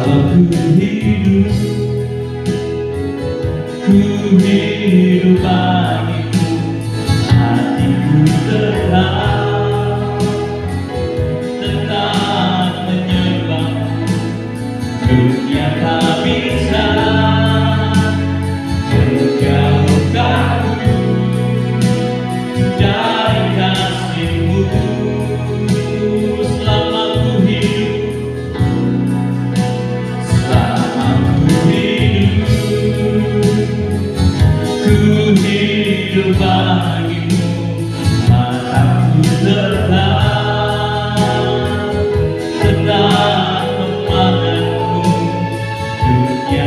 Ku hidup bagimu, hatiku tetap menyembah. Dunia tak bisa menjauhkanku dari kasih-Mu. Selama ku hidup bagimu, mataku tetap memandangmu. Dunia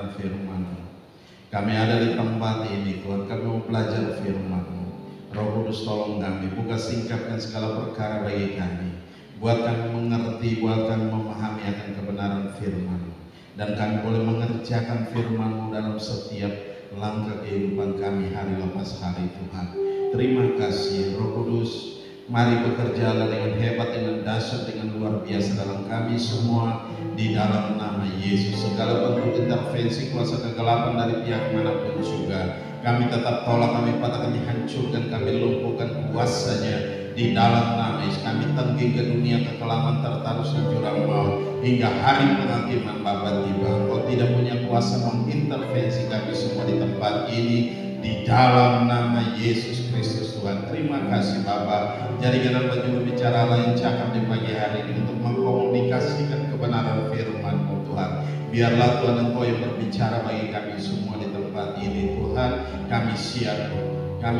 kebenaran firman-Mu. Kami ada di tempat ini Tuhan, kami mau belajar firman-Mu. Roh Kudus tolong kami, buka singkapkan segala perkara bagi kami. Buat kami mengerti, buat kami memahami akan kebenaran firman-Mu. Dan kami boleh mengerjakan firman-Mu dalam setiap langkah kehidupan kami hari lepas hari Tuhan. Terima kasih Roh Kudus. Mari bekerjalah dengan hebat, dengan dahsyat, dengan luar biasa dalam kami semua di dalam nama Yesus. Segala bentuk intervensi kuasa kegelapan dari pihak manapun juga kami tetap tolak, kami patah, kami hancurkan, kami lumpuhkan kuasanya di dalam nama Yesus. Kami tengking ke dunia kekelaman tertaruh jurang maut hingga hari penghakiman Bapa tiba. Engkau tidak punya kuasa mengintervensi kami semua di tempat ini di dalam nama Yesus Kristus Tuhan. Terima kasih Bapa. Jadikan hamba juru bicara lain cakap di pagi hari ini untuk mengkomunikasikan kebenaran firman-Mu Tuhan. Biarlah Tuhan Engkau yang berbicara bagi kami semua di tempat ini Tuhan. Kami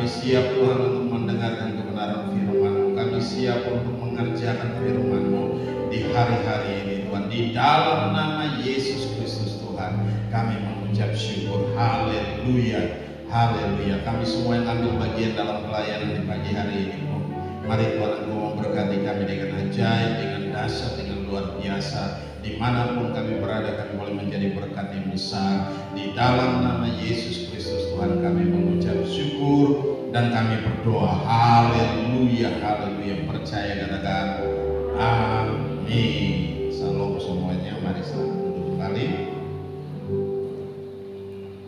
siap Tuhan untuk mendengarkan kebenaran firman-Mu. Kami siap untuk mengerjakan firman-Mu di hari-hari ini Tuhan. Di dalam nama Yesus Kristus Tuhan kami mengucap syukur. Haleluya. Haleluya. Kami semua yang ambil bagian dalam pelayanan di pagi hari ini Tuhan. Mari Tuhan Engkau memberkati kami dengan ajaib, dengan dahsyat, dengan luar biasa. Dimanapun kami berada, kami boleh menjadi berkat yang besar. Di dalam nama Yesus Kristus Tuhan kami mengucap syukur dan kami berdoa. Haleluya, haleluya. Percaya katakan amin. Salam semuanya. Mari kita duduk kembali.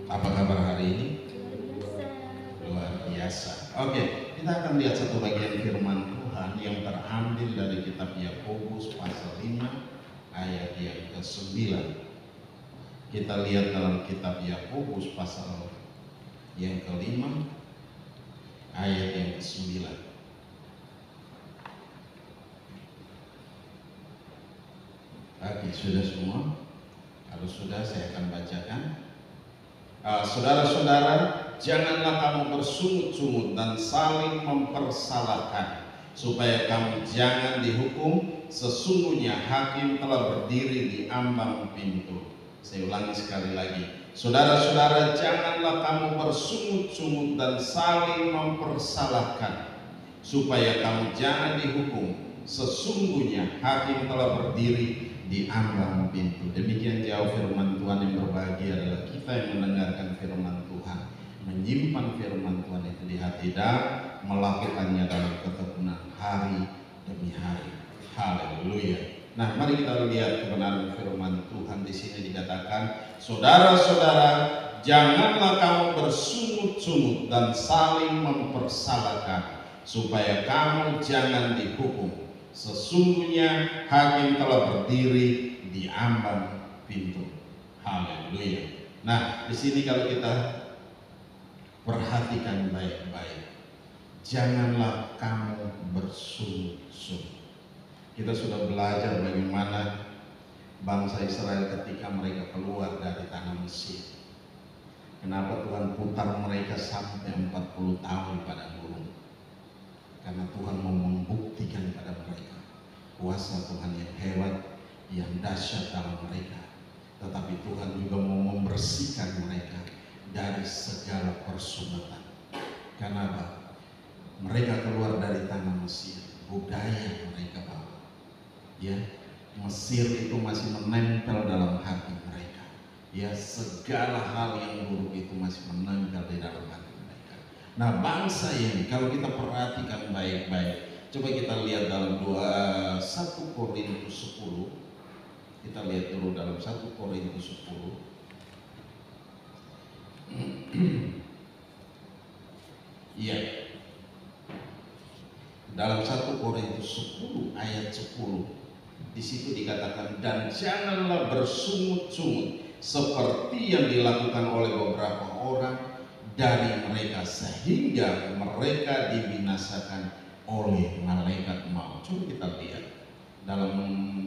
Apa kabar hari ini? Luar biasa. Oke, kita akan lihat satu bagian firman Tuhan yang terambil dari kitab Yakobus pasal 5 ayat yang ke-9. Kita lihat dalam kitab Yakobus pasal yang ke-5 ayat yang ke-9. Oke, sudah semua? Kalau sudah saya akan bacakan. Saudara-saudara, janganlah kamu bersungut-sungut dan saling mempersalahkan, supaya kamu jangan dihukum. Sesungguhnya hakim telah berdiri di ambang pintu. Saya ulangi sekali lagi. Saudara-saudara, janganlah kamu bersungut-sungut dan saling mempersalahkan, supaya kamu jangan dihukum. Sesungguhnya hakim telah berdiri di ambang pintu. Demikian jauh firman Tuhan. Yang berbahagia adalah kita yang mendengarkan firman Tuhan, menyimpan firman Tuhan itu di hati dan melakukannya dalam ketekunan hari demi hari. Haleluya. Nah, mari kita lihat kebenaran firman Tuhan. Di sini dikatakan, saudara-saudara, janganlah kamu bersungut-sungut dan saling mempersalahkan, supaya kamu jangan dihukum. Sesungguhnya hakim telah berdiri di ambang pintu. Haleluya. Nah, di sini kalau kita perhatikan baik-baik, janganlah kamu bersungut-sungut. Kita sudah belajar bagaimana bangsa Israel ketika mereka keluar dari tanah Mesir. Kenapa Tuhan putar mereka sampai 40 tahun pada gurun? Karena Tuhan mau membuktikan pada mereka kuasa Tuhan yang hebat, yang dahsyat dalam mereka. Tetapi Tuhan juga mau membersihkan mereka dari segala persumatan. Kenapa? Mereka keluar dari tanah Mesir, budaya mereka Bapak. Ya, Mesir itu masih menempel dalam hati mereka. Ya, segala hal yang buruk itu masih menempel di dalam hati mereka. Nah, bangsa ini kalau kita perhatikan baik-baik, coba kita lihat dalam 1 Korintus 10. Kita lihat dulu dalam 1 Korintus 10. Iya. Dalam 1 Korintus 10 ayat 10. Di situ dikatakan, dan janganlah bersungut-sungut seperti yang dilakukan oleh beberapa orang dari mereka, sehingga mereka dibinasakan oleh malaikat maut. Coba kita lihat dalam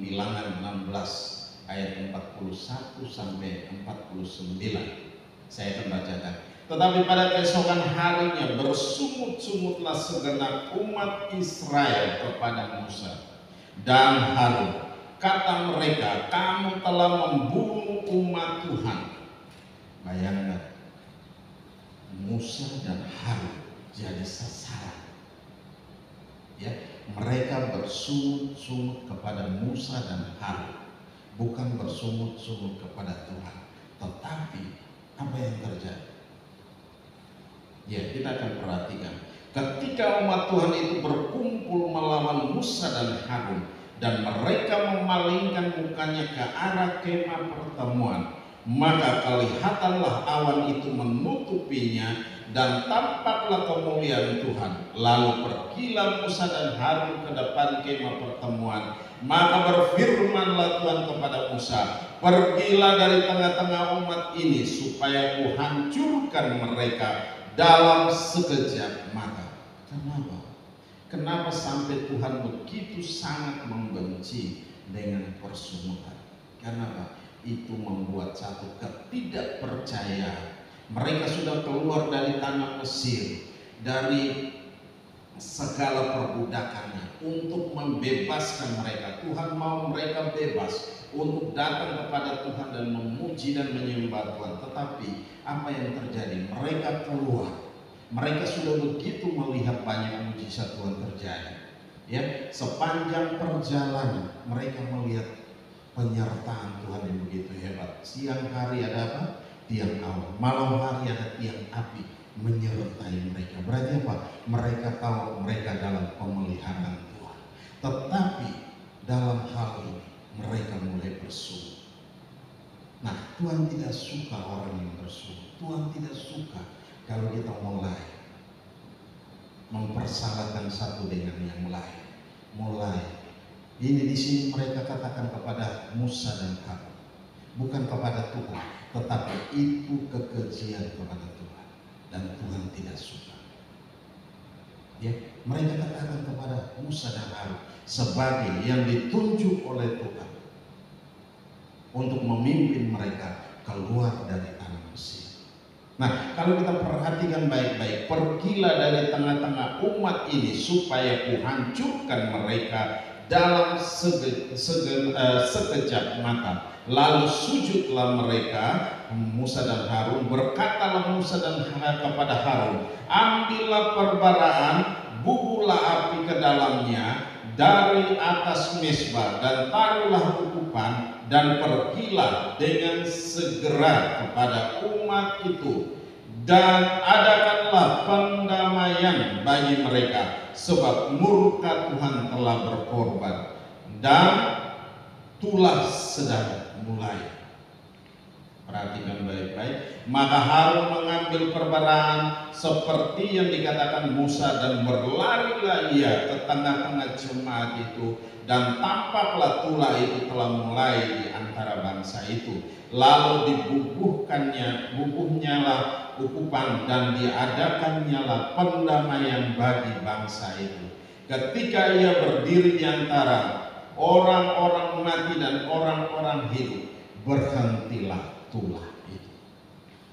Bilangan 16 ayat 41 sampai 49. Saya akan bacakan. Tetapi pada keesokan harinya bersungut-sungutlah segenap umat Israel kepada Musa dan Harun. Kata mereka, kamu telah membunuh umat Tuhan Bayangkan, Musa dan Harun jadi sasaran. Ya, mereka bersungut-sungut kepada Musa dan Harun, bukan bersungut-sungut kepada Tuhan. Tetapi apa yang terjadi? Ya, kita akan perhatikan. Ketika umat Tuhan itu berkumpul melawan Musa dan Harun, dan mereka memalingkan mukanya ke arah kemah pertemuan, maka kelihatanlah awan itu menutupinya dan tampaklah kemuliaan Tuhan. Lalu pergilah Musa dan Harun ke depan kemah pertemuan. Maka berfirmanlah Tuhan kepada Musa, pergilah dari tengah-tengah umat ini supaya kuhancurkan mereka dalam sekejap mata. Kenapa? Kenapa sampai Tuhan begitu sangat membenci dengan persungutan? Kenapa? Itu membuat satu ketidakpercayaan. Mereka sudah keluar dari tanah Mesir, dari segala perbudakannya, untuk membebaskan mereka. Tuhan mau mereka bebas untuk datang kepada Tuhan dan memuji dan menyembah Tuhan. Tetapi apa yang terjadi? Mereka keluar. Mereka sudah begitu melihat banyak mujizat Tuhan terjadi. Ya, sepanjang perjalanan mereka melihat penyertaan Tuhan yang begitu hebat. Siang hari ada apa? Tiang awan. Malam hari ada tiang api menyertai mereka. Berarti apa? Mereka tahu mereka dalam pemeliharaan Tuhan. Tetapi dalam hal ini mereka mulai bersungut. Nah, Tuhan tidak suka orang yang bersungut. Tuhan tidak suka kalau kita mulai mempersalahkan satu dengan yang lain. Ini di sini mereka katakan kepada Musa dan Harun, bukan kepada Tuhan, tetapi itu kekejian kepada Tuhan, dan Tuhan tidak suka. Ya, mereka katakan kepada Musa dan Harun sebagai yang ditunjuk oleh Tuhan untuk memimpin mereka keluar dari tanah Mesir. Nah, kalau kita perhatikan baik-baik, pergilah dari tengah-tengah umat ini supaya kuhancurkan mereka dalam sekejap mata. Lalu sujudlah mereka, Musa dan Harun. Berkatalah Musa dan Harun kepada Harun, ambillah perbaraan, bubuhlah api ke dalamnya dari atas mezbah, dan taruhlah ukupan, dan pergilah dengan segera kepada umat itu, dan adakanlah pendamaian bagi mereka, sebab murka Tuhan telah berkorban dan tulah sedang mulai. Perhatikan baik-baik. Maka Harun mengambil perbaraan seperti yang dikatakan Musa, dan berlarilah ia ke tengah-tengah jemaat itu, dan tampaklah tulah itu telah mulai di antara bangsa itu. Lalu bubuhnyalah ukupan, dan diadakannyalah pendamaian bagi bangsa itu. Ketika ia berdiri di antara orang-orang mati dan orang-orang hidup, berhentilah tulah itu.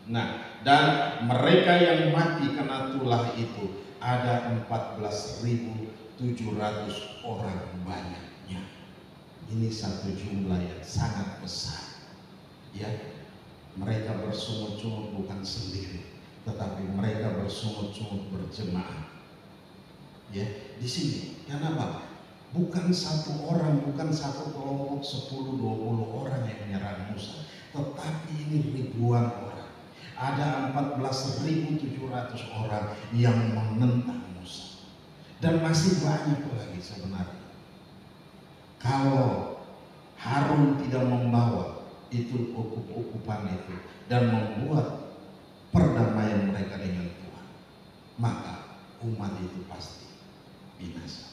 Nah, dan mereka yang mati kena tulah itu ada 14.700 orang banyaknya. Ini satu jumlah yang sangat besar. Ya, mereka bersungut-sungut bukan sendiri, tetapi mereka bersungut-sungut berjemaah. Ya, di sini kenapa? Bukan satu orang, bukan satu kelompok 10-20 orang yang menyerang Musa, tetapi ini ribuan orang. Ada 14.700 orang yang menentang Musa. Dan masih banyak lagi sebenarnya. Kalau Harun tidak membawa itu ukupan itu dan membuat perdamaian mereka dengan Tuhan, maka umat itu pasti binasa.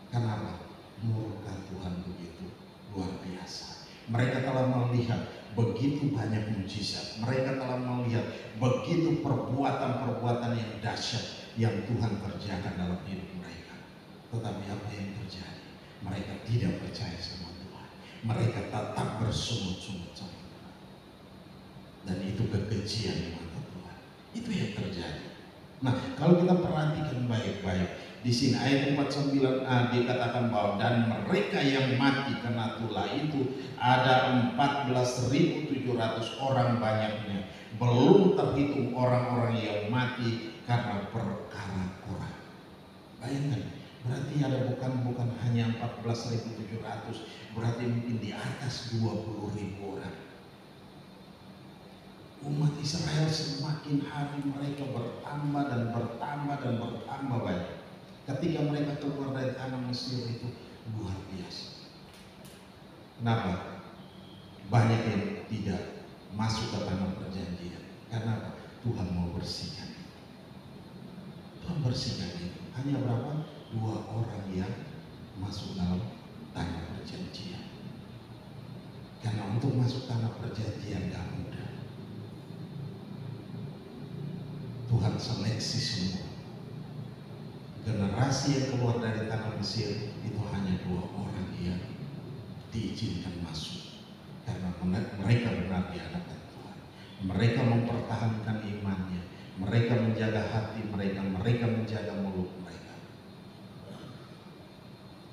Kenapa? Murka Tuhan begitu luar biasa. Mereka telah melihat begitu banyak mujizat. Mereka telah melihat begitu perbuatan-perbuatan yang dahsyat yang Tuhan kerjakan dalam hidup mereka. Tetapi apa yang terjadi? Mereka tidak percaya sama Tuhan. Mereka tetap bersungut-sungut sama Tuhan. Dan itu kekejian di mata Tuhan. Itu yang terjadi. Nah, kalau kita perhatikan baik-baik, Di sini ayat 49a dikatakan bahwa dan mereka yang mati kena tulah itu ada 14.700 orang banyaknya, belum terhitung orang-orang yang mati karena perkara Korah. Bayangkan, berarti ada bukan hanya 14.700, berarti mungkin di atas 20.000 orang. Umat Israel semakin hari mereka bertambah dan bertambah banyak. Ketika mereka keluar dari tanah Mesir itu luar biasa. Kenapa? Banyak yang tidak masuk ke tanah perjanjian. Karena apa? Tuhan mau bersihkan. Tuhan bersihkan itu. Hanya berapa? 2 orang yang masuk dalam tanah perjanjian. Karena untuk masuk tanah perjanjian gak mudah. Tuhan seleksi semua. Generasi yang keluar dari tanah Mesir itu hanya 2 orang yang diizinkan masuk. Karena mereka benar di hadapan Tuhan. Mereka mempertahankan imannya. Mereka menjaga hati mereka. Mereka menjaga mulut mereka.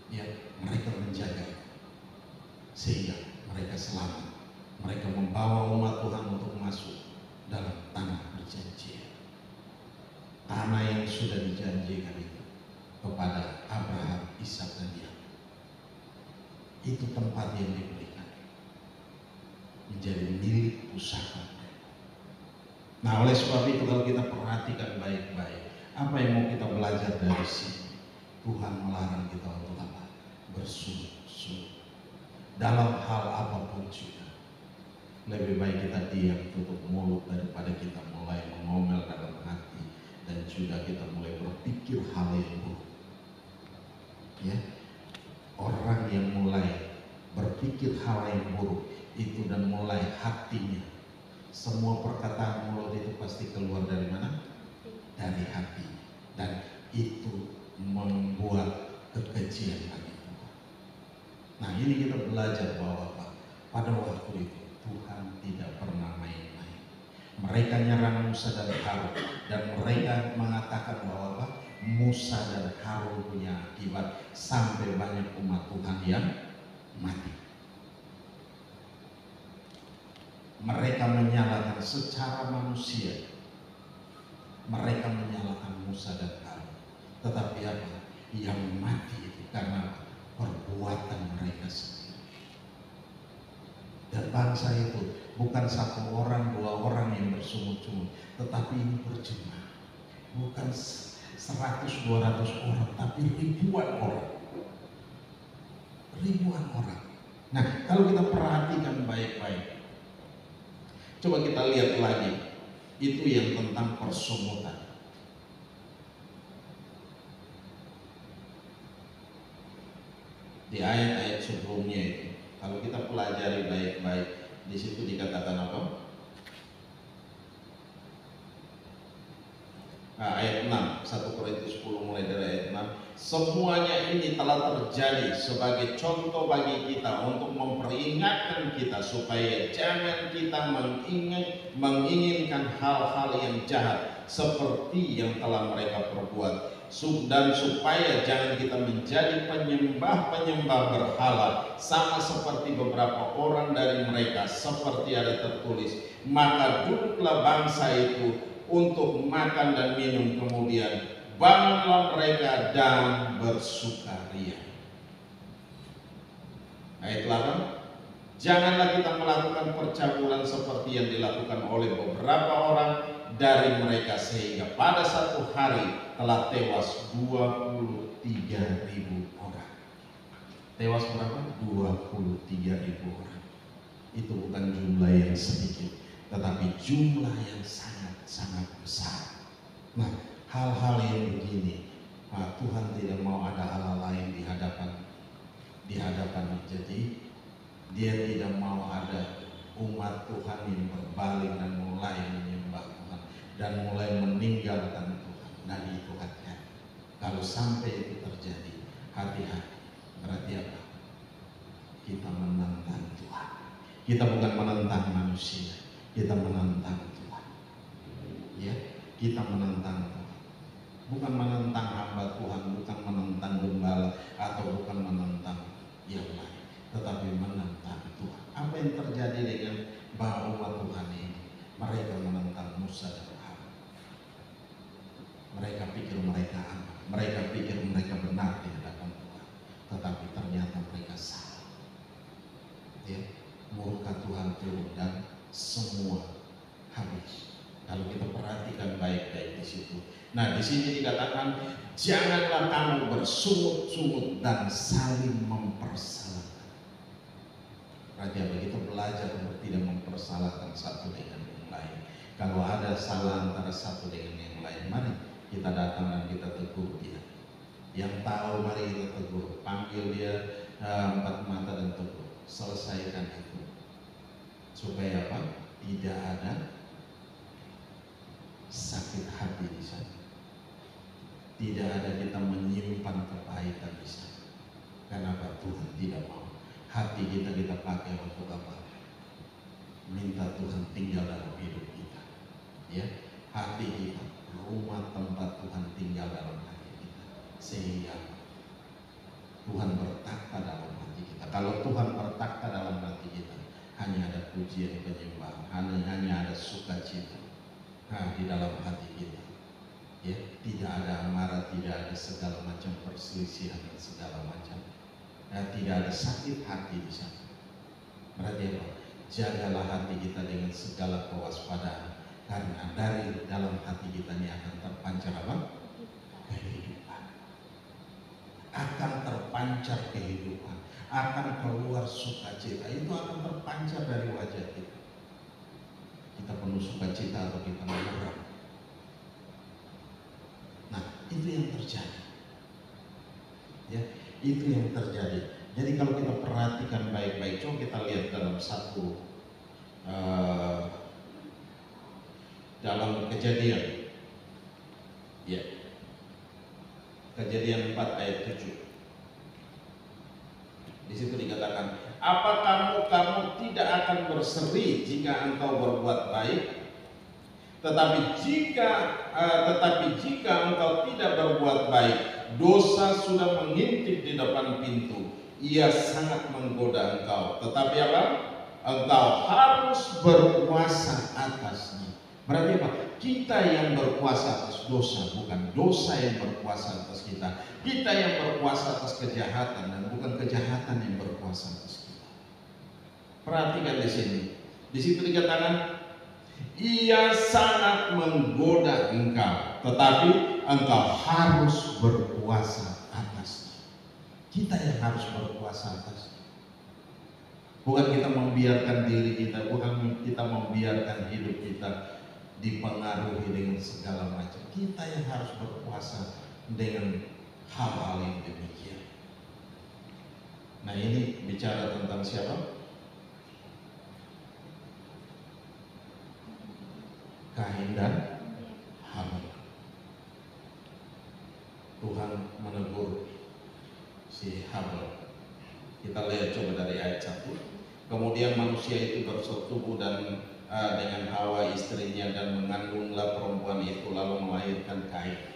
Ya, mereka menjaga sehingga mereka selamat. Mereka membawa umat Tuhan untuk masuk dalam tanah perjanjian. Tanah yang sudah dijanjikan itu kepada Abraham, Ishak dan Yakub. Itu tempat yang diberikan menjadi milik pusaka. Nah, oleh sebab itu kalau kita perhatikan baik-baik, apa yang mau kita belajar dari sini? Tuhan melarang kita untuk apa? Bersungguh-sungguh dalam hal apapun juga. Lebih baik kita diam, tutup mulut daripada kita mulai mengomel dalam hati dan juga kita mulai berpikir hal yang buruk. Ya, orang yang mulai berpikir hal yang buruk itu dan mulai hatinya, semua perkataan mulut itu pasti keluar dari mana? Dari hati, dan itu membuat kekejian bagi Tuhan. Nah, ini kita belajar bahwa pada waktu itu Tuhan tidak pernah main-main. Mereka nyerang Musa dan Harun dan mereka mengatakan bahwa Musa dan Harun punya akibat sampai banyak umat Tuhan yang mati. Mereka menyalahkan secara manusia. Mereka menyalahkan Musa dan Harun. Tetapi apa? Yang mati itu karena perbuatan mereka sendiri. Dan bangsa itu bukan 1 orang, 2 orang yang bersungut-sungut, tetapi ini berjemaah. Bukan 100-200 orang, tapi ribuan orang. Ribuan orang. Nah, kalau kita perhatikan baik-baik, coba kita lihat lagi, itu yang tentang persungutan. Di ayat-ayat sebelumnya itu, kalau kita pelajari baik-baik, di situ dikatakan apa? Nah, ayat 6, 1 Korintus 10 mulai dari ayat 6. Semuanya ini telah terjadi sebagai contoh bagi kita untuk memperingatkan kita supaya jangan kita menginginkan hal-hal yang jahat seperti yang telah mereka perbuat, dan supaya jangan kita menjadi penyembah-penyembah berhala sama seperti beberapa orang dari mereka, seperti ada tertulis, maka duduklah bangsa itu untuk makan dan minum, kemudian bangunlah mereka dan bersukaria. Ayat 8, janganlah kita melakukan percabulan seperti yang dilakukan oleh beberapa orang dari mereka, sehingga pada satu hari telah tewas 23.000 orang. Tewas berapa? 23.000 orang. Itu bukan jumlah yang sedikit, tetapi jumlah yang sangat besar. Nah, hal-hal yang begini, Tuhan tidak mau ada hal-hal lain di hadapan. Jadi Dia tidak mau ada umat Tuhan yang berbalik dan mulai menyembah Tuhan dan mulai meninggalkan Tuhan. Dan itu hati-hati. Kalau sampai itu terjadi, hati-hati. Berarti apa? Kita menentang Tuhan. Kita bukan menentang manusia, kita menentang Tuhan. Ya, kita menentang Tuhan. bukan menentang hamba Tuhan, bukan menentang gembala, atau bukan menentang yang lain, tetapi menentang Tuhan. Apa yang terjadi dengan umat Tuhan ini? Mereka menentang Musa dan Harun. Mereka pikir mereka aman, mereka pikir mereka benar di hadapan Tuhan, tetapi ternyata mereka salah. Ya, murka Tuhan turun dan semua habis. Kalau kita perhatikan baik-baik di situ. Nah, di sini dikatakan janganlah kamu bersungut-sungut dan saling mempersalahkan. Berarti apa? Kita belajar untuk tidak mempersalahkan satu dengan yang lain. Kalau ada salah antara satu dengan yang lain, mari kita datang dan kita tegur dia. Yang tahu mari kita tegur, panggil dia empat mata dan tegur. Selesaikan itu. Supaya apa? Tidak ada sakit hati di sana. Tidak ada kita menyimpan kepahitan di sana. Kenapa? Tuhan tidak mau. Hati kita pakai untuk apa? Minta Tuhan tinggal dalam hidup kita. Ya, hati kita, rumah tempat Tuhan tinggal dalam hati kita. Sehingga Tuhan bertakhta dalam hati kita. Kalau Tuhan bertakhta dalam hati kita, hanya ada pujian penyembahan, hanya ada sukacita. Nah, di dalam hati kita, ya, tidak ada amarah, tidak ada segala macam perselisihan dan segala macam, tidak ada sakit hati di sana. Berarti apa? Jagalah hati kita dengan segala kewaspadaan, karena dari dalam hati kita ini akan terpancar apa? Kehidupan. Akan terpancar kehidupan, akan keluar sukacita. Itu akan terpancar dari wajah kita. Kita penuh sukacita atau kita murung. Nah, itu yang terjadi. Ya, itu yang terjadi. Jadi kalau kita perhatikan baik-baik, coba kita lihat dalam dalam Kejadian. Ya. Kejadian 4 ayat 7. Di situ dikatakan, apa kamu tidak akan berseri jika engkau berbuat baik? Tetapi jika engkau tidak berbuat baik, dosa sudah mengintip di depan pintu. Ia sangat menggoda engkau. Tetapi apa? Engkau harus berkuasa atasnya. Berarti apa? Kita yang berkuasa atas dosa, bukan dosa yang berkuasa atas kita. Kita yang berkuasa atas kejahatan dan bukan kejahatan yang berkuasa atas kita. Perhatikan di sini. Di situ dikatakan, ia sangat menggoda engkau, tetapi engkau harus berkuasa atasnya. Kita yang harus berkuasa atasnya. Bukan kita membiarkan diri kita, bukan kita membiarkan hidup kita dipengaruhi dengan segala macam. Kita yang harus berkuasa dengan hal-hal yang demikian. Nah, ini bicara tentang siapa? Kain dan Habil. Tuhan menegur si Habil. Kita lihat coba dari ayat 1. Kemudian manusia itu bersetubuh dan dengan Hawa istrinya, dan mengandunglah perempuan itu lalu melahirkan Kain.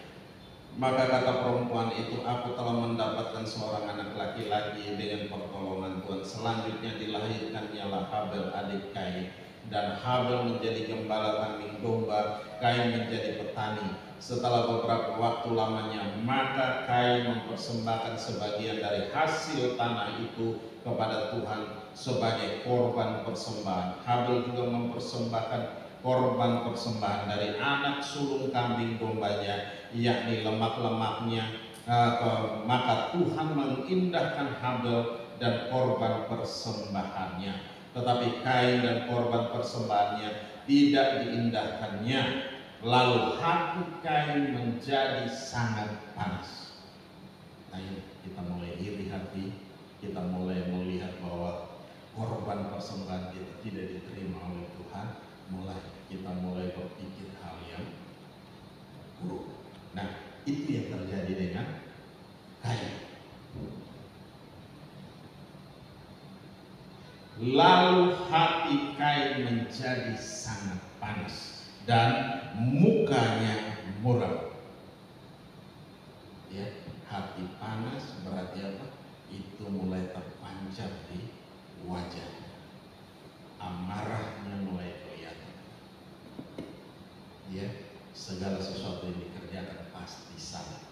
Maka kata perempuan itu, aku telah mendapatkan seorang anak laki-laki dengan pertolongan Tuhan. Selanjutnya dilahirkannya lah Habil adik Kain. Dan Habil menjadi gembala kambing domba, Kain menjadi petani. Setelah beberapa waktu lamanya, maka Kain mempersembahkan sebagian dari hasil tanah itu kepada Tuhan sebagai korban persembahan. Habil juga mempersembahkan korban persembahan dari anak sulung kambing dombanya, yakni lemak-lemaknya. Maka Tuhan mengindahkan Habil dan korban persembahannya, tetapi Kain dan korban persembahannya tidak diindahkannya. Lalu hati Kain menjadi sangat panas. Nah, ini kita mulai iri hati, kita mulai melihat bahwa korban persembahan kita tidak diterima oleh Tuhan. Kita mulai berpikir hal yang buruk. Nah, itu yang terjadi dengan Kain. Lalu hati Kain menjadi sangat panas dan mukanya muram. memancar di wajahnya. Amarahnya mulai kelihatan. Ya, segala sesuatu yang dikerjakan pasti salah.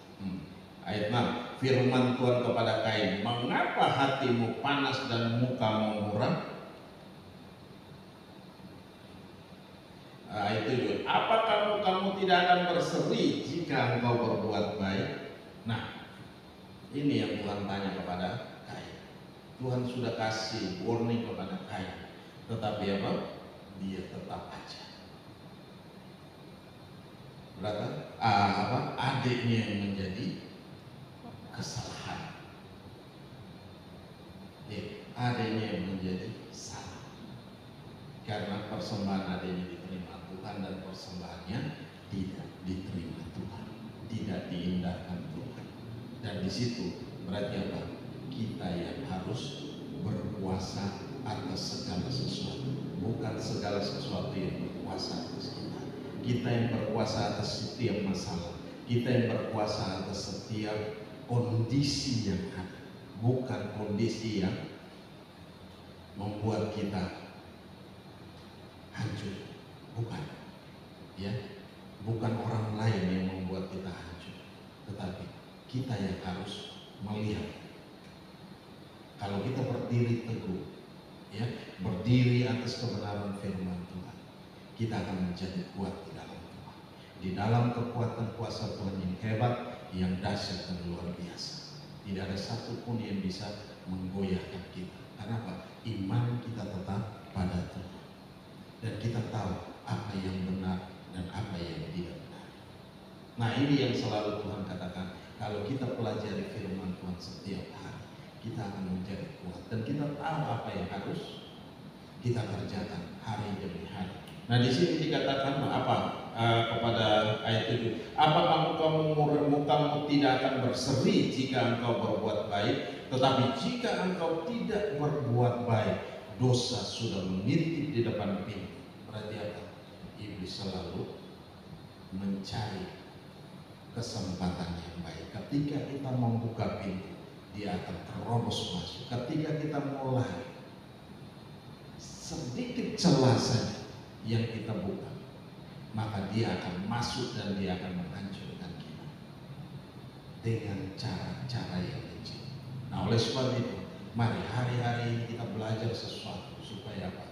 Ayat 6, firman Tuhan kepada Kain, mengapa hatimu panas dan mukamu muram? Ayat 7, apakah kamu tidak akan berseri jika engkau berbuat baik? Nah, ini yang Tuhan tanya kepada Kain. Tuhan sudah kasih warning kepada Kain, tetapi apa? Dia tetap aja. Berarti adiknya yang menjadi kesalahan. Adiknya yang menjadi salah. Karena persembahan adiknya diterima Tuhan dan persembahannya tidak diterima Tuhan, tidak diindahkan Tuhan. Dan di situ berarti apa? Kita yang harus berkuasa atas segala sesuatu, bukan segala sesuatu yang berkuasa atas kita. Kita yang berkuasa atas setiap masalah, kita yang berkuasa atas setiap kondisi yang ada, bukan kondisi yang membuat kita hancur, bukan, ya, bukan orang lain yang membuat kita hancur, tetapi kita yang harus melihat. Kalau kita berdiri teguh, ya, berdiri atas kebenaran firman Tuhan, kita akan menjadi kuat di dalam Tuhan, di dalam kekuatan kuasa Tuhan yang hebat, yang dahsyat dan luar biasa. Tidak ada satupun yang bisa menggoyahkan kita. Kenapa? Iman kita tetap pada Tuhan, dan kita tahu apa yang benar dan apa yang tidak benar. Nah, ini yang selalu Tuhan katakan, kalau kita pelajari firman Tuhan setiap hari, kita akan menjadi kuat, dan kita tahu apa yang harus kita kerjakan hari demi hari. Nah, di sini dikatakan apa? Kepada ayat 7, apakah mukamu tidak akan berseri jika engkau berbuat baik, tetapi jika engkau tidak berbuat baik, dosa sudah mengintip di depan pintu. Berarti apa? Iblis selalu mencari kesempatan yang baik. Ketika kita membuka pintu, dia akan terobos masuk. Ketika kita mulai sedikit celah saja yang kita buka, maka dia akan masuk dan dia akan menghancurkan kita dengan cara-cara yang kecil. Nah, oleh sebab itu, mari hari-hari ini kita belajar sesuatu supaya apa?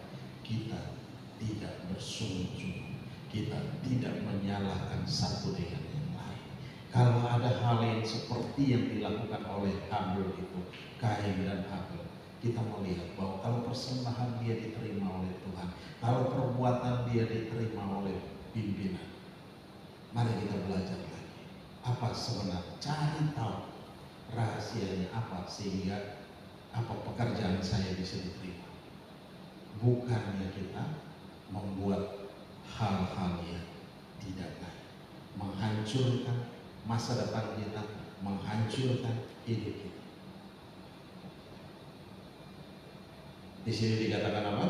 Kita tidak bersungguh-sungguh, kita tidak menyalahkan satu dengan yang lain. Kalau ada hal yang seperti yang dilakukan oleh Habil itu, Kain dan Habil, kita melihat bahwa kalau persembahan dia diterima oleh Tuhan, kalau perbuatan dia diterima oleh pimpinan, mari kita belajar lagi. Apa sebenarnya? Cari tahu rahasianya apa sehingga apa pekerjaan saya bisa diterima. Bukannya kita membuat hal-hal yang tidak baik, menghancurkan masa depan kita, menghancurkan hidup kita. Di sini dikatakan apa?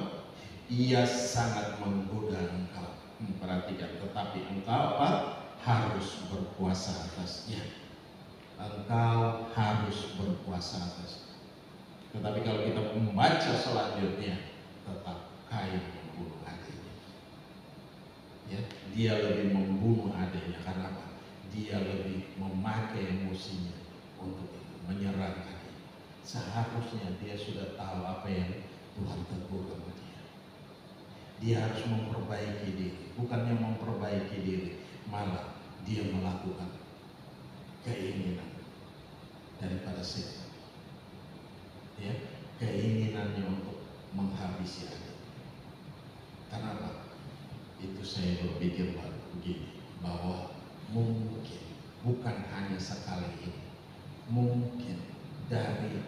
Ia sangat menggoda engkau. Perhatikan, tetapi engkau apa? Harus berkuasa atasnya. Engkau harus berkuasa atasnya. Tetapi kalau kita membaca selanjutnya, tetap Kain membunuh adiknya. Ya, dia lebih membunuh adiknya karena apa? Dia lebih memakai emosinya untuk itu, menyerang adiknya. Seharusnya dia sudah tahu apa yang Tuhan tegur kepada dia. Dia harus memperbaiki diri, bukannya memperbaiki diri, malah dia melakukan keinginan daripada setan. Ya, keinginannya untuk menghabisi adik. Kenapa? Itu saya berpikir begini, bahwa mungkin bukan hanya sekali ini, mungkin dari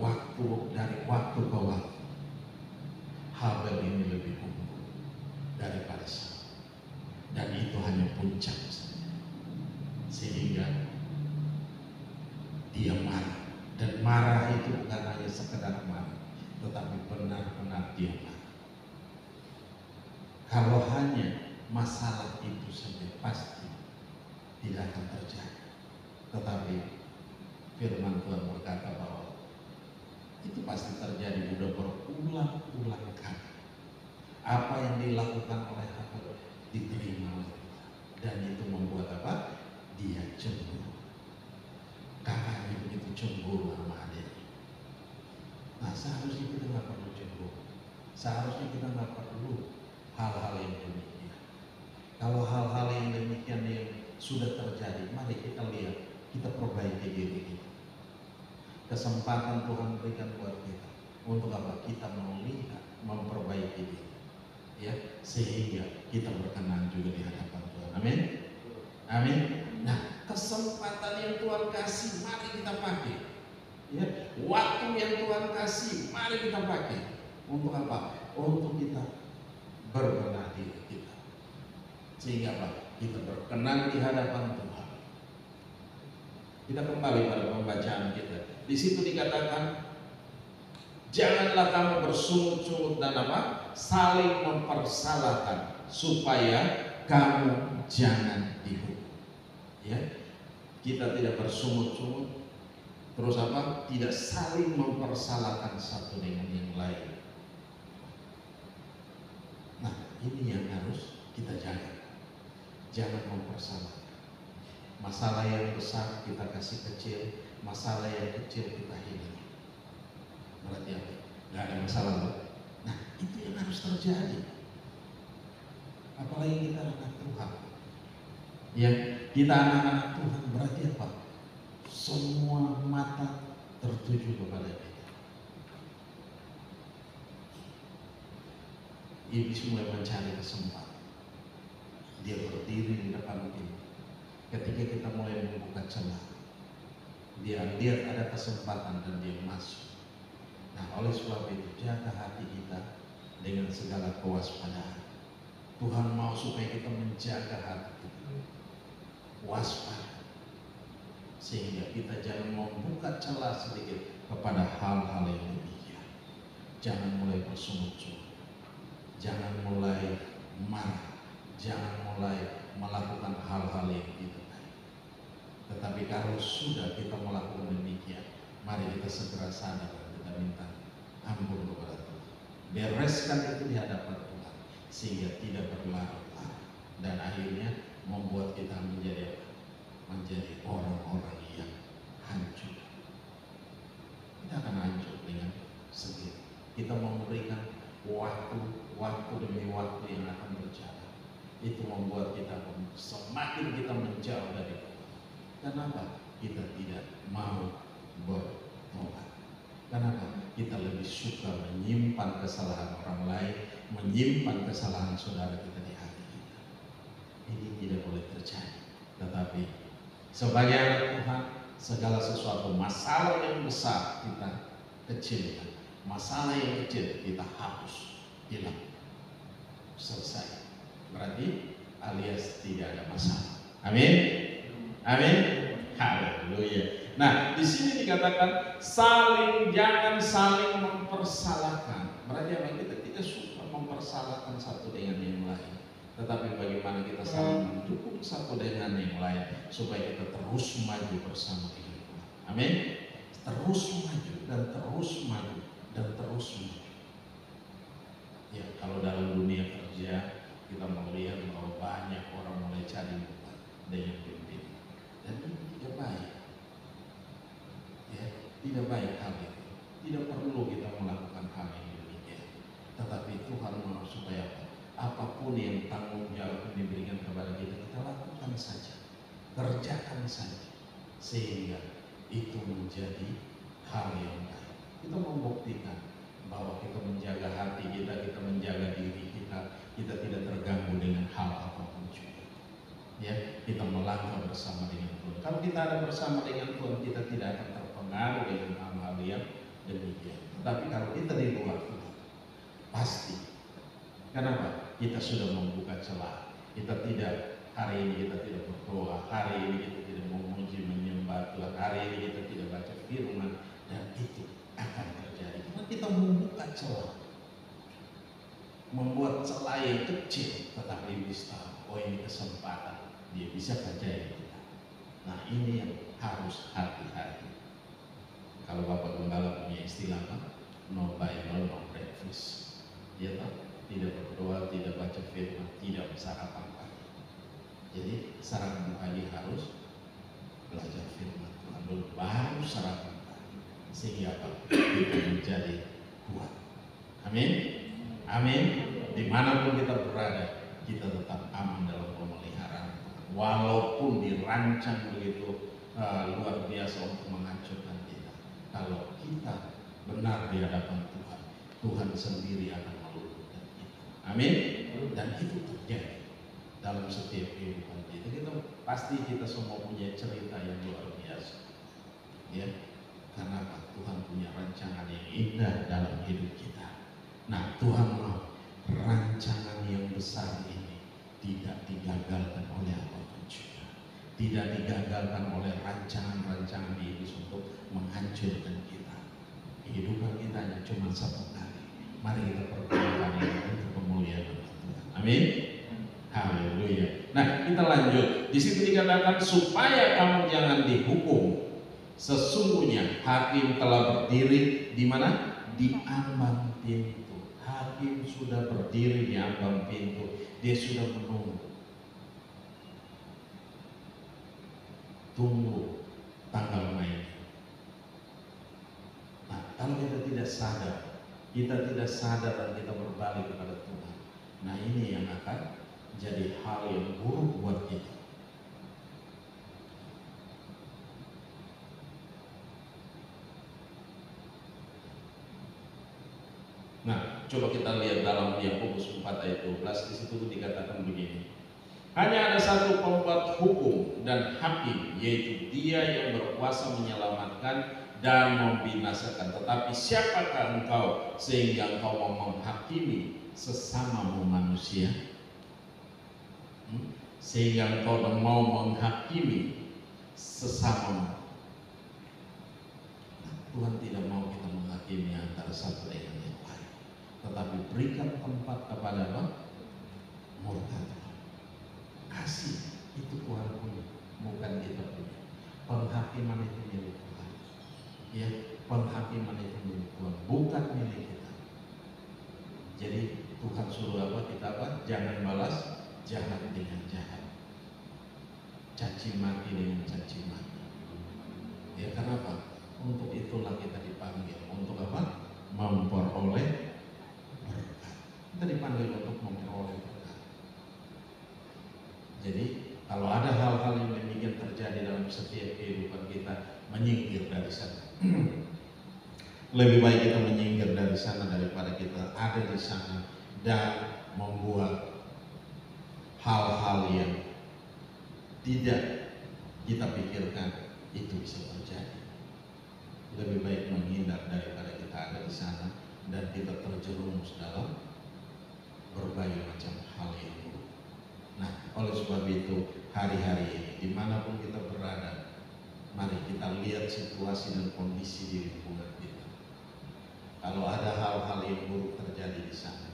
waktu ke waktu, Habil ini lebih unggul daripada Saul, dan itu hanya puncak saja, sehingga dia marah, dan marah itu bukan hanya sekedar marah, tetapi benar-benar dia marah. Kalau hanya masalah itu saja pasti tidak akan terjadi, tetapi firman Tuhan berkata bahwa Itu pasti terjadi, udah berulang-ulang kali. Apa yang dilakukan oleh Habel diterima oleh Tuhan, dan itu membuat apa? Dia cemburu. Kakaknya begitu cemburu sama adiknya. Nah, seharusnya kita nggak perlu cemburu. Seharusnya kita nggak perlu hal-hal yang demikian. Kalau hal-hal yang demikian yang sudah terjadi, mari kita lihat, kita perbaiki diri kita. Kesempatan Tuhan berikan buat kita untuk apa? Kita melihat, memperbaiki diri, ya, sehingga kita berkenan juga di hadapan Tuhan. Amin. Amin. Nah, kesempatan yang Tuhan kasih, mari kita pakai. Ya, waktu yang Tuhan kasih, mari kita pakai. Untuk apa? Untuk kita berbenah diri kita, sehingga apa? Kita berkenan di hadapan Tuhan. Kita kembali pada pembacaan kita. Di situ dikatakan, janganlah kamu bersungut-sungut dan apa? Saling mempersalahkan, supaya kamu jangan dihukum. Ya, kita tidak bersungut-sungut, terus apa? Tidak saling mempersalahkan satu dengan yang lain. Nah, ini yang harus kita jaga. Jangan mempersalahkan. Masalah yang besar kita kasih kecil, masalah yang kecil kita hilang. Berarti apa? Gak ada masalah. Nah, itu yang harus terjadi. Apalagi kita anak Tuhan. Ya, kita anak-anak Tuhan, berarti apa? Semua mata tertuju kepada kita. Iblis mulai mencari kesempatan. Dia berdiri di depan kita. Ketika kita mulai membuka celah, dia lihat ada kesempatan dan dia masuk. Nah, oleh sebab itu jaga hati kita dengan segala kewaspadaan. Tuhan mau supaya kita menjaga hati kita, waspada, sehingga kita jangan membuka celah sedikit kepada hal-hal yang demikian. Jangan mulai bersungut-sungut, jangan mulai marah, jangan mulai melakukan hal-hal yang tidak baik. Tetapi kalau sudah kita melakukan demikian, mari kita segera sadar dan kita minta ampun kepada Tuhan. Bereskan itu di hadapan Tuhan, sehingga tidak berlarut-larut dan akhirnya membuat kita menjadi orang-orang yang hancur. Kita akan hancur dengan segera. Kita memberikan waktu demi waktu yang akan berjalan. Itu membuat kita semakin kita menjauh dari Tuhan. Kenapa? Kita tidak mau bertobat. Kenapa? Kita lebih suka menyimpan kesalahan orang lain, menyimpan kesalahan saudara kita di hati kita. Ini tidak boleh terjadi. Tetapi sebagai anak Tuhan, segala sesuatu masalah yang besar kita kecilkan, masalah yang kecil kita hapus, hilang, selesai. Berarti alias tidak ada masalah. Amin. Amin. Haleluya. Nah, di sini dikatakan jangan saling mempersalahkan. Berarti apa? Kita tidak suka mempersalahkan satu dengan yang lain. Tetapi bagaimana kita saling mendukung satu dengan yang lain supaya kita terus maju bersama dengan Tuhan. Amin. Terus maju dan terus maju dan terus maju. Ya, kalau dalam dunia kerja kita melihat bahwa banyak orang mulai cari muka dengan pimpinan, dan ini tidak baik. Ya, tidak baik hal itu. Tidak perlu kita melakukan hal yang demikian. Tetapi Tuhan mau supaya apapun yang tanggung jawab yang diberikan kepada kita, kita lakukan saja, kerjakan saja, sehingga itu menjadi hal yang baik. Kita membuktikan bahwa kita menjaga hati kita, kita menjaga diri kita tidak terganggu dengan hal apapun juga. Ya, kita melangkah bersama dengan Tuhan. Kalau kita ada bersama dengan Tuhan, kita tidak akan terpengaruh dengan hal-hal yang demikian. Tetapi kalau kita di luar Tuhan, pasti. Kenapa? Kita sudah membuka celah. Kita tidak, hari ini kita tidak berdoa, hari ini kita tidak memuji menyembah Tuhan, hari ini kita tidak baca firman, dan itu akan terjadi. Karena kita membuka celah, membuat celah yang kecil, tetapi iblis tahu, oh ini kesempatan, dia bisa kerjain kita. Nah, ini yang harus hati-hati. Kalau Bapak Gembala punya istilah apa? No Bible, no breakfast. Ya tak? Tidak berdoa, tidak baca firman, tidak sarapan pagi. Jadi sarapan pagi harus belajar firman Tuhan dulu, baru sarapan pagi. Sehingga apa? Kita menjadi kuat. Amin. Amin. Dimanapun kita berada, kita tetap aman dalam pemeliharaan Tuhan. Walaupun dirancang begitu luar biasa untuk menghancurkan kita, kalau kita benar di hadapan Tuhan, Tuhan sendiri akan meluluhkan kita. Amin. Dan itu terjadi dalam setiap kehidupan kita. Pasti kita semua punya cerita yang luar biasa. Ya, karena apa? Tuhan punya rancangan yang indah dalam hidup kita. Nah, Tuhan mau rancangan yang besar ini tidak digagalkan oleh apapun juga. Tidak digagalkan oleh rancangan-rancangan iblis untuk menghancurkan kita. Kehidupan kita hanya cuma satu kali. Mari kita pergunakan ini untuk pemulihan Tuhan. Amin. Haleluya. Nah, kita lanjut. Di situ dikatakan supaya kamu jangan dihukum. Sesungguhnya hakim telah berdiri di mana? Di ambang pintu. Hakim sudah berdiri di ambang pintu. Dia sudah menunggu. Tunggu tanggal main. Nah, kalau kita tidak sadar dan kita berbalik kepada Tuhan. Nah, ini yang akan jadi hal yang buruk buat kita. Nah, coba kita lihat dalam Yakobus 4 ayat 12. Di situ dikatakan begini. Hanya ada satu pembuat hukum dan hakim, yaitu Dia yang berkuasa menyelamatkan dan membinasakan. Tetapi siapakah engkau sehingga engkau mau menghakimi sesamamu manusia? Sehingga engkau mau menghakimi sesamamu. Nah, Tuhan tidak mau kita menghakimi antara satu dengan yang lain, tetapi berikan tempat kepada apa? Murka Tuhan. Kasih itu Tuhan punya, bukan kita punya. Penghakiman itu milik Tuhan. Ya, penghakiman itu milik Tuhan, bukan milik kita. Jadi Tuhan suruh apa? Kita apa? Jangan balas jahat dengan jahat, caci maki dengan caci maki. Ya, kenapa? Untuk itulah kita dipanggil. Untuk apa? Memperoleh berkat. Kita dipanggil untuk memperoleh berkat. Jadi kalau ada hal-hal yang demikian terjadi dalam setiap kehidupan kita, menyingkir dari sana. Lebih baik kita menyingkir dari sana daripada kita ada di sana dan membuat hal-hal yang tidak kita pikirkan itu bisa terjadi. Lebih baik menghindar daripada kita ada di sana dan kita terjerumus dalam berbagai macam hal yang buruk. Nah, oleh sebab itu hari-hari ini dimanapun kita berada, mari kita lihat situasi dan kondisi di lingkungan kita. Kalau ada hal-hal yang buruk terjadi di sana,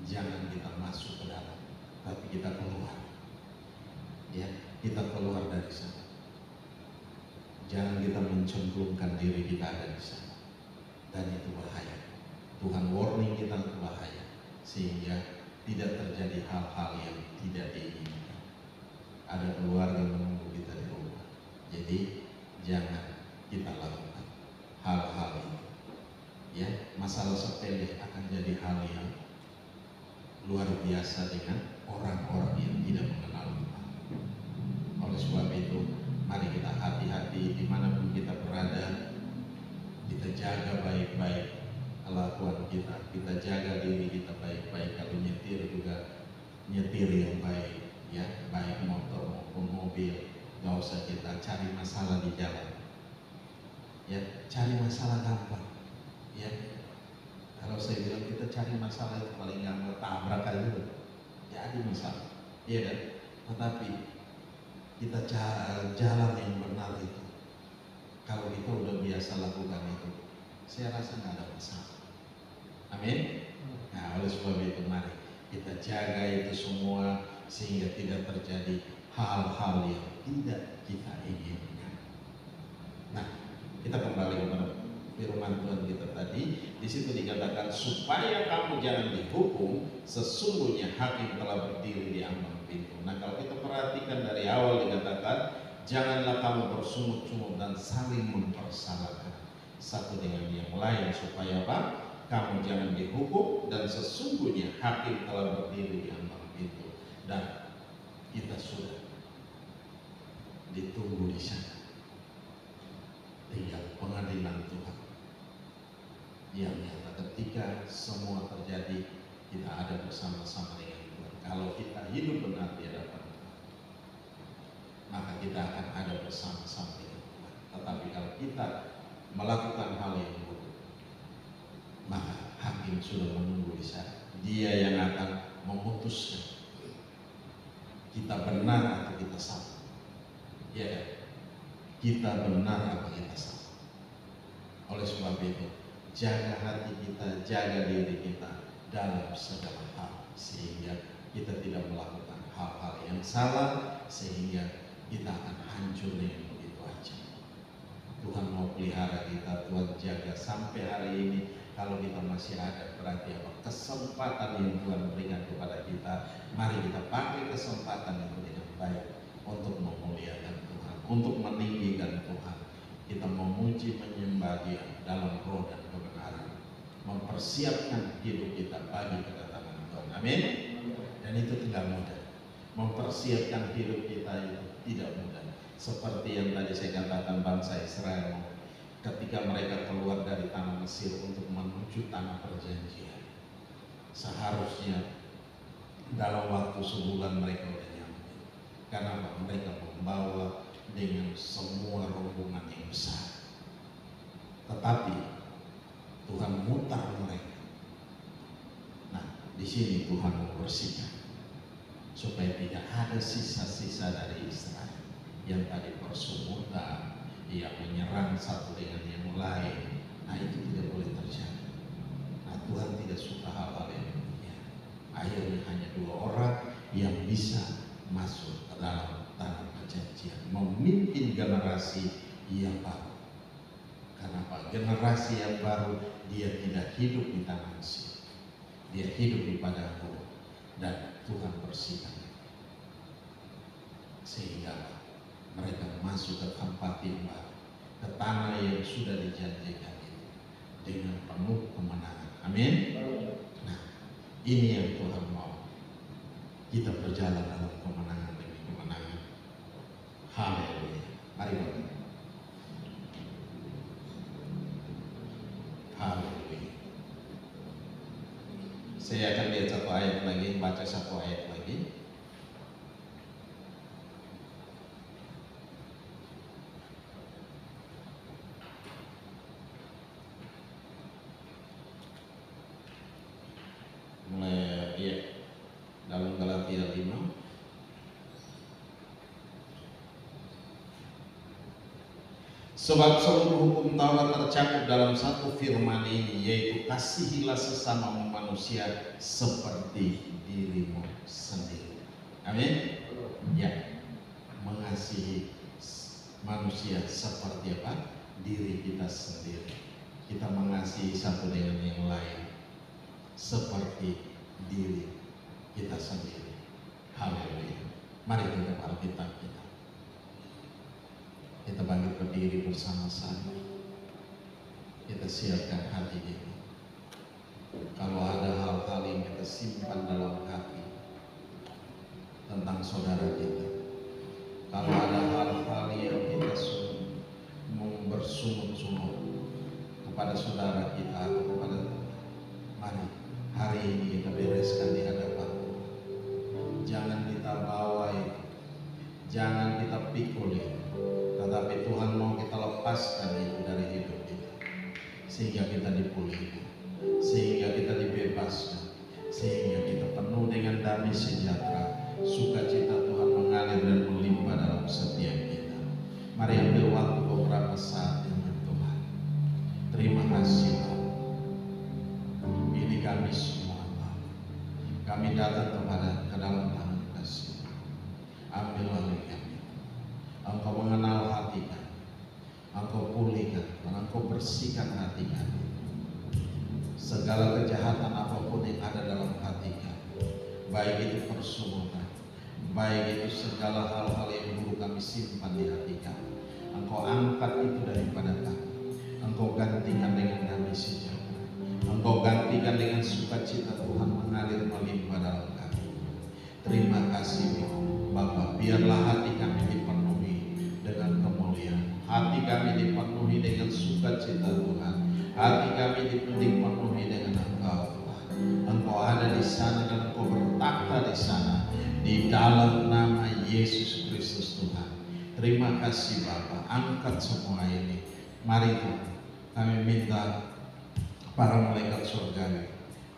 jangan kita masuk ke dalam, tapi kita keluar. Ya, kita keluar dari sana. Jangan kita mencemplungkan diri kita ada di sana. Dan itu bahaya. Tuhan warning kita itu bahaya, sehingga tidak terjadi hal-hal yang tidak diinginkan. Ada keluarga menunggu kita di rumah. Jadi jangan kita lakukan hal-hal itu. Ya, masalah sepele akan jadi hal yang luar biasa dengan orang-orang yang tidak mengenal Tuhan. Oleh sebab itu, mari kita hati-hati dimanapun kita berada. Kita jaga baik-baik kelakuan kita. Kita jaga diri kita baik-baik. Kalau nyetir juga nyetir yang baik, ya, baik motor maupun mobil. Gak usah kita cari masalah di jalan. Ya, cari masalah gampang. Ya, kalau saya bilang kita cari masalah itu paling gampang, tabrak aja jadi masalah, iya kan? Tetapi kita jalan yang benar itu, kalau kita udah biasa lakukan itu, saya rasa nggak ada masalah. Amin. Nah, oleh sebab itu mari kita jaga itu semua sehingga tidak terjadi hal-hal yang tidak kita inginkan. Nah, kita kembali kepada firman Tuhan kita tadi. Di situ dikatakan supaya kamu jangan dihukum, sesungguhnya hakim telah berdiri di ambang pintu. Nah, kalau kita perhatikan dari awal dikatakan janganlah kamu bersungut-sungut dan saling mempersalahkan satu dengan yang lain, supaya apa? Kamu jangan dihukum, dan sesungguhnya hakim telah berdiri di ambang pintu. Dan kita sudah ditunggu di sana. Tinggal pengadilan Tuhan yang nyata. Ketika semua terjadi, kita ada bersama-sama dengan Tuhan. Kalau kita hidup benar di hadapan Tuhan, maka kita akan ada bersama-sama dengan Tuhan. Tetapi kalau kita melakukan hal yang buruk, maka hakim sudah menunggu di sana. Dia yang akan memutuskan kita benar atau kita salah. Ya kan? Kita benar atau kita salah. Oleh sebab itu, jaga hati kita, jaga diri kita dalam segala hal, sehingga kita tidak melakukan hal-hal yang salah, sehingga kita akan hancur dengan begitu aja. Tuhan mau pelihara kita, Tuhan jaga sampai hari ini. Kalau kita masih ada, berarti apa? Kesempatan yang Tuhan berikan kepada kita, mari kita pakai kesempatan itu dengan baik untuk memuliakan Tuhan, untuk meninggikan Tuhan. Kita memuji, menyembah Dia dalam roh dan kebenaran, mempersiapkan hidup kita bagi kedatangan Tuhan. Amin. Dan itu tidak mudah. Mempersiapkan hidup kita itu tidak mudah. Seperti yang tadi saya katakan, bangsa Israel ketika mereka keluar dari tanah Mesir untuk menuju tanah perjanjian, seharusnya dalam waktu sebulan mereka sudah nyampe. Karena mereka membawa dengan semua rombongan yang besar. Tetapi Tuhan mutar mereka. Nah, di sini Tuhan membersihkan supaya tidak ada sisa-sisa dari Israel yang tadi persumutan, yang menyerang satu dengan yang lain. Nah, itu tidak boleh terjadi. Nah, Tuhan tidak suka hal-hal yang demikian. Akhirnya hanya 2 orang yang bisa masuk ke dalam tanah perjanjian, memimpin generasi yang baru. Kenapa? Generasi yang baru, dia tidak hidup di tanah Mesir, dia hidup di padang gurun, dan Tuhan bersihkan sehingga mereka masuk ke tempat yang baru, ke tanah yang sudah dijanjikan itu dengan penuh kemenangan. Amin. Nah, ini yang Tuhan mau, kita berjalan dalam kemenangan demi kemenangan. Haleluya. Mari Bapak. Haleluya. Saya akan lihat satu ayat lagi, baca satu ayat lagi. Mulai ya, dalam Galatia 5. Sebab seluruh hukum Taurat tercakup dalam satu firman ini, yaitu kasihilah sesama manusia seperti dirimu sendiri. Amin. Ya, mengasihi manusia seperti apa? Diri kita sendiri. Kita mengasihi satu dengan yang lain seperti diri kita sendiri. Haleluya. Mari kita Alkitab kita. Kita bangkit berdiri bersama-sama. Kita siapkan hati kita. Kalau ada hal-hal yang kita simpan dalam hati tentang saudara kita, kalau ada hal-hal yang kita bersungut-sungut kepada saudara kita atau kepada Tuhan, mari hari ini kita bereskan di hadapan Tuhan. Jangan kita bawa itu, jangan kita pikul itu, tetapi Tuhan mau kita lepaskan itu dari hidup kita, sehingga kita dipulihkan, sehingga kita dibebaskan, sehingga kita penuh dengan damai sejahtera, sukacita Tuhan mengalir dan melimpah dalam setiap kita. Mari ambil waktu beberapa saat dengan Tuhan. Terima kasih Tuhan. Ini kami semua Tuhan. Kami datang ke dalam tangan kasih. Ambil oleh kami. Engkau mengenal hati kami, Engkau pulihkan, Engkau bersihkan hati segala kejahatan apapun yang ada dalam hati kami, baik itu persumutan, baik itu segala hal-hal yang buruk kami simpan di hati kami, Engkau angkat itu daripada kami. Engkau gantikan dengan damai sejahtera. Engkau gantikan dengan sukacita Tuhan mengalir melimpah dalam kami. Terima kasih Bapa, biarlah hati kami dipenuhi dengan kemuliaan. Hati kami dipenuhi dengan sukacita Tuhan. Hati kami dipenuhi dengan Engkau Tuhan. Engkau ada di sana dan Engkau bertakhta di sana. Di dalam nama Yesus Kristus Tuhan. Terima kasih Bapa, angkat semua ini. Mari Tuhan, kami minta para malaikat surgawi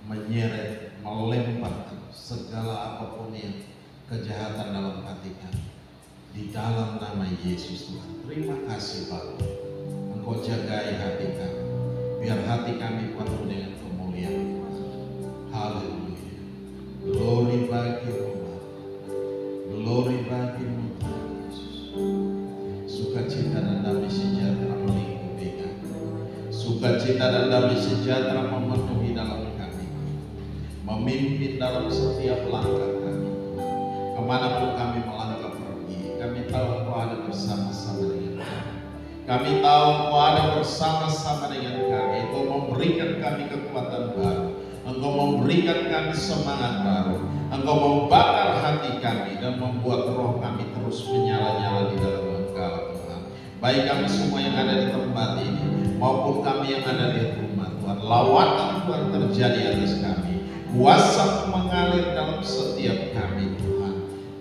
menyeret, melemparkan segala apapun yang kejahatan dalam hati kami. Di dalam nama Yesus Tuhan. Terima kasih Bapa, Engkau jagai hati kami. Biar hati kami penuh dengan kemuliaan. Haleluya. Glory bagi-Mu. Glory bagi-Mu Tuhan Yesus. Sukacita dan damai sejahtera melingkupi kami. Sukacita dan damai sejahtera memenuhi dalam kami. Memimpin dalam setiap langkah kami. Kemanapun kami melangkah pergi, kami tahu Engkau ada bersama-sama dengan kami. Kami tahu Engkau ada bersama-sama dengan kami. Engkau memberikan kami kekuatan baru. Engkau memberikan kami semangat baru. Engkau membakar hati kami dan membuat roh kami terus menyala-nyala di dalam Engkau Tuhan. Baik kami semua yang ada di tempat ini maupun kami yang ada di rumah Tuhan. Lawatan Tuhan terjadi atas kami. Kuasa mengalir dalam setiap kami Tuhan.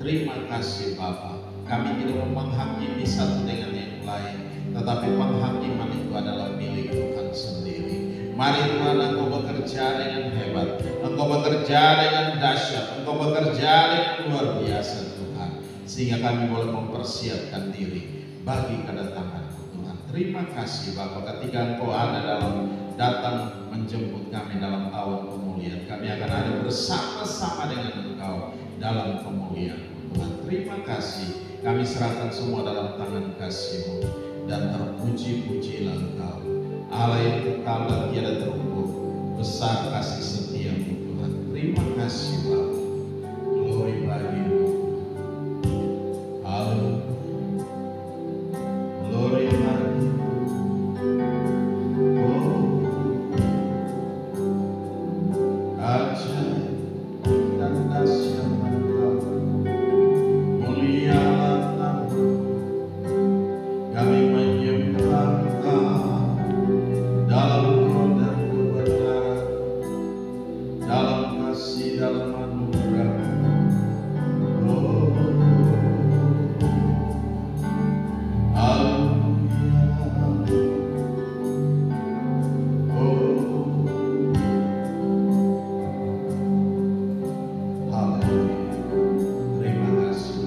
Terima kasih Bapa. Kami tidak menghakimi satu dengan yang lain, tetapi penghakiman itu adalah milik Tuhan sendiri. Mari Tuhan, Engkau bekerja dengan hebat, Engkau bekerja dengan dahsyat, Engkau bekerja dengan luar biasa Tuhan, sehingga kami boleh mempersiapkan diri bagi kedatangan Tuhan. Terima kasih Bapa, ketika Engkau ada datang menjemput kami dalam awan kemuliaan, kami akan ada bersama-sama dengan Engkau dalam kemuliaan Tuhan. Terima kasih, kami serahkan semua dalam tangan kasih-Mu, dan terpuji-pujilah Engkau, Allah yang kekal dan tiada terukur, besar kasih setia-Mu Tuhan. Terima kasih Bapa. Glory bagi-Mu. Haleluya. Glory bagi-Mu. Oh, ajaib dan dahsyat Engkau, mulialah nama-Mu. Kami menyembah Engkau dalam roh dan kebenaran, dalam kasih, dalam anugerah. Oh, haleluya. Oh, haleluya. Terima kasih.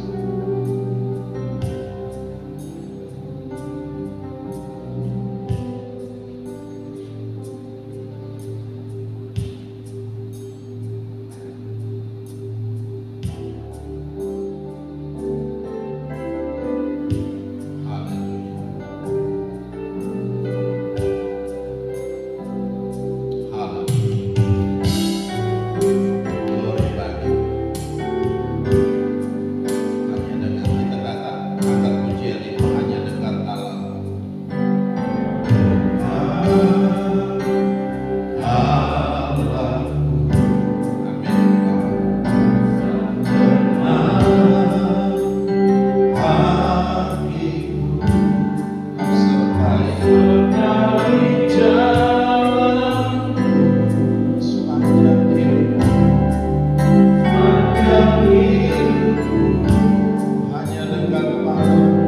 Hanya dekat padamu.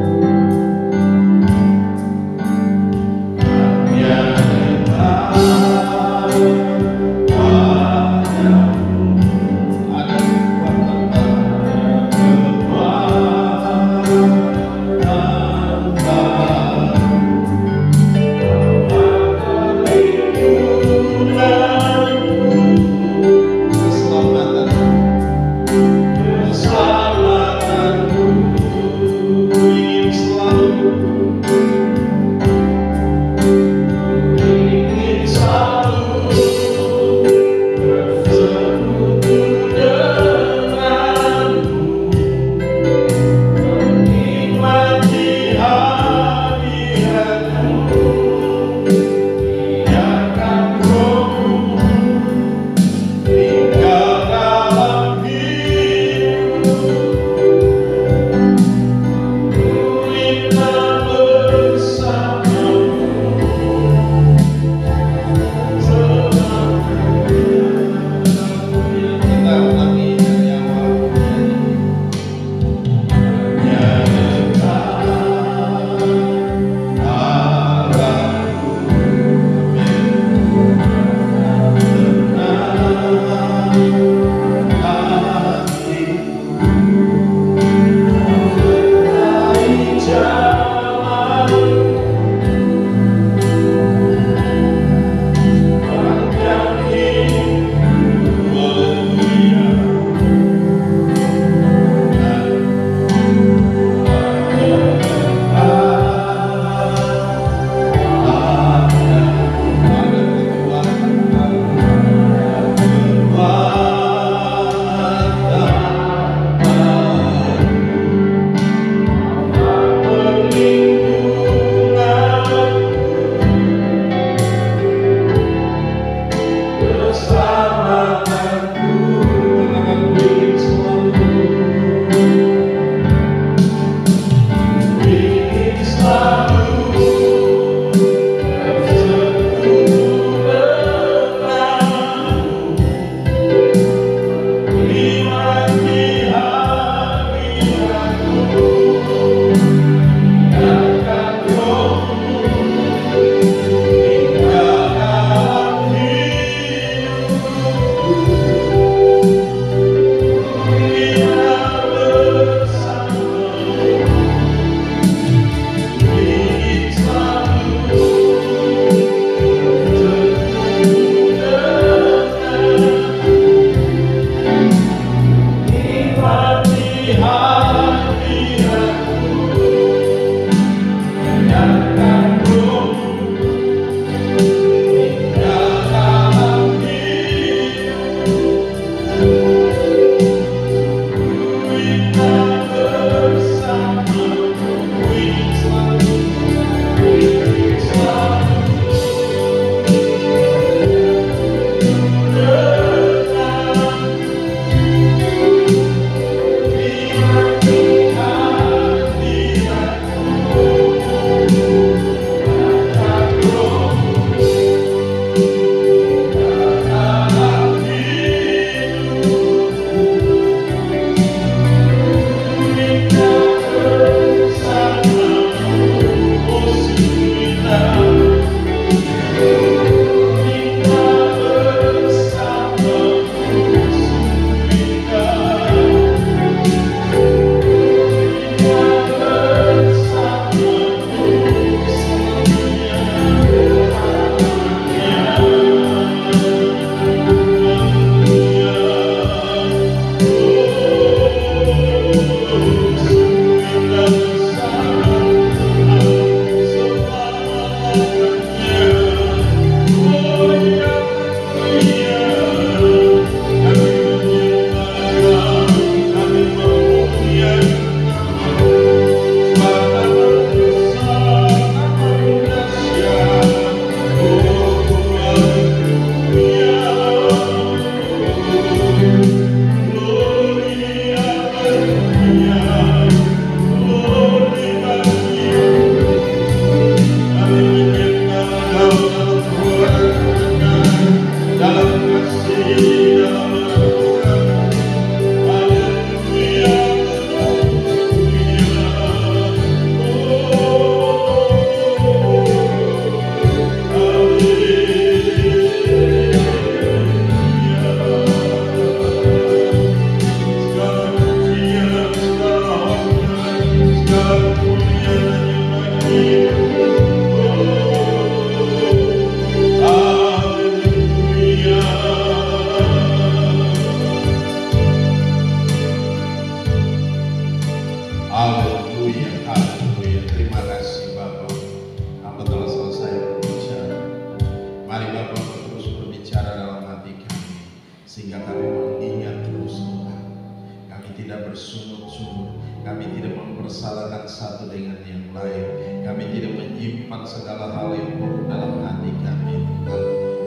dengan yang lain. Kami tidak menyimpan segala hal yang buruk dalam hati kami, Tuhan.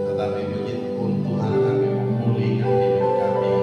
Tetapi begitu pun Tuhan kami memulihkan hidup kami.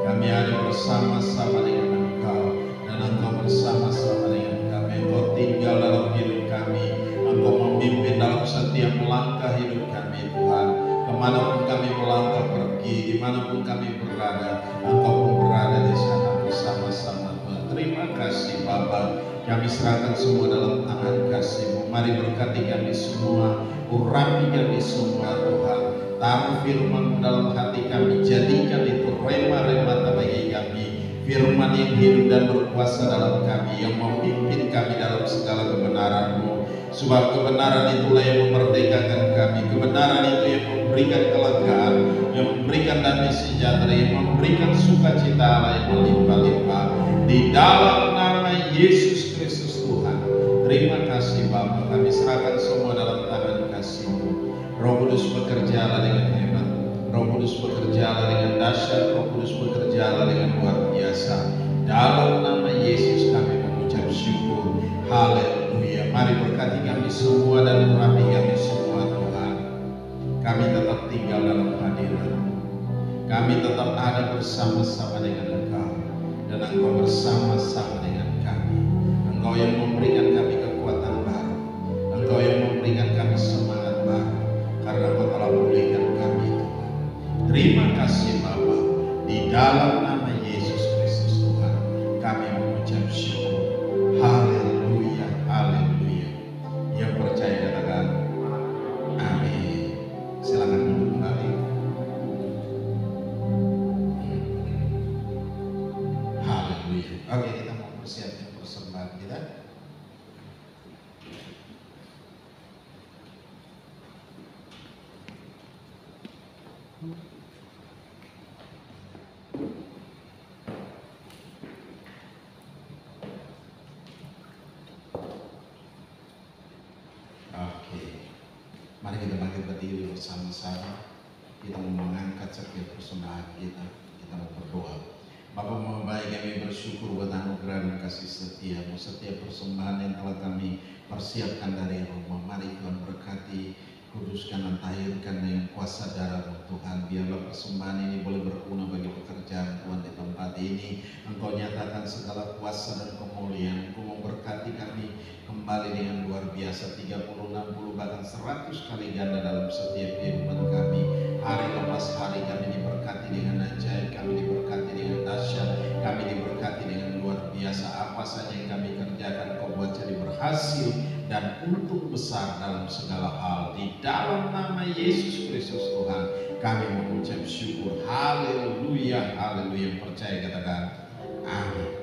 Kami ada bersama-sama dengan Engkau, dan Engkau bersama-sama dengan kami. Engkau tinggal dalam hidup kami. Engkau memimpin dalam setiap langkah hidup kami, Tuhan. Kemanapun kami melangkah pergi, dimanapun kami berada, Engkau pun berada di sana bersama-sama, Tuhan. Terima kasih Bapa. Kami serahkan semua dalam tangan kasih-Mu. Mari berkati kami semua, urapi kami semua, Tuhan. Taruh firman dalam hati kami, jadikan itu rema-rema bagi kami. Firman yang hidup dan berkuasa dalam kami, yang memimpin kami dalam segala kebenaran-Mu. Sebab kebenaran itulah yang memerdekakan kami. Kebenaran itu yang memberikan kelegaan, yang memberikan damai sejahtera, yang memberikan sukacita Allah yang melimpah-limpah. Di dalam nama Yesus Kristus Tuhan. Terima kasih Bapa. Kami serahkan semua dalam tangan kasih-Mu. Roh Kudus bekerjalah dengan hebat. Roh Kudus bekerjalah dengan dahsyat. Roh Kudus bekerjalah dengan luar biasa. Dalam nama Yesus kami mengucap syukur. Haleluya. Mari berkati kami semua dan urapi kami semua, Tuhan. Kami tetap tinggal dalam hadirat. Kami tetap ada bersama-sama dengan Engkau, dan Engkau bersama-sama dengan kami. Engkau yang memberikan kami kekuatan baru. Engkau yang memberikan kami semangat baru, karena Engkau telah pulihkan kami, Tuhan. Terima kasih Bapa. Di dalam nama Yesus Kristus Tuhan, kami mengucap syukur. Haleluya, haleluya. Yang percaya katakan amin. Silakan duduk kembali. Haleluya. Oke, kita mau persiapkan persembahan kita. Mari kita bangkit berdiri bersama-sama. Kita mau mengangkat setiap persembahan kita. Kita mau berdoa. Bapa Maha Baik, kami bersyukur buat anugerah dan kasih setia-Mu. Setiap persembahan yang telah kami persiapkan dari rumah, mari Tuhan berkati, kuduskan dan tahirkan dengan kuasa darah-Mu, Tuhan. Biarlah persembahan ini boleh berguna bagi pekerjaan Tuhan di tempat ini. Engkau nyatakan segala kuasa dan kemuliaan. Engkau memberkati kami kembali dengan luar biasa, 30, 60, bahkan 100 kali ganda dalam setiap kehidupan kami. Hari lepas hari kami diberkati dengan ajaib, kami diberkati dengan dahsyat, kami diberkati dengan luar biasa. Apa saja yang kami kerjakan Kau buat jadi berhasil dan untung besar dalam segala hal. Di dalam nama Yesus Kristus Tuhan kami mengucap syukur. Haleluya, haleluya. Percaya katakan amin.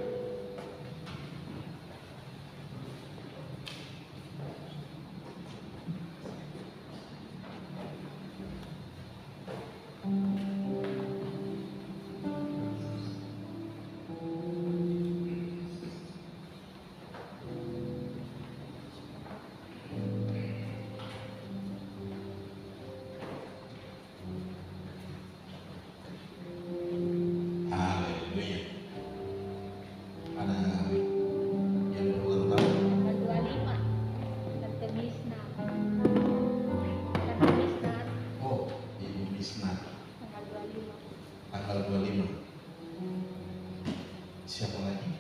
Siapa lagi?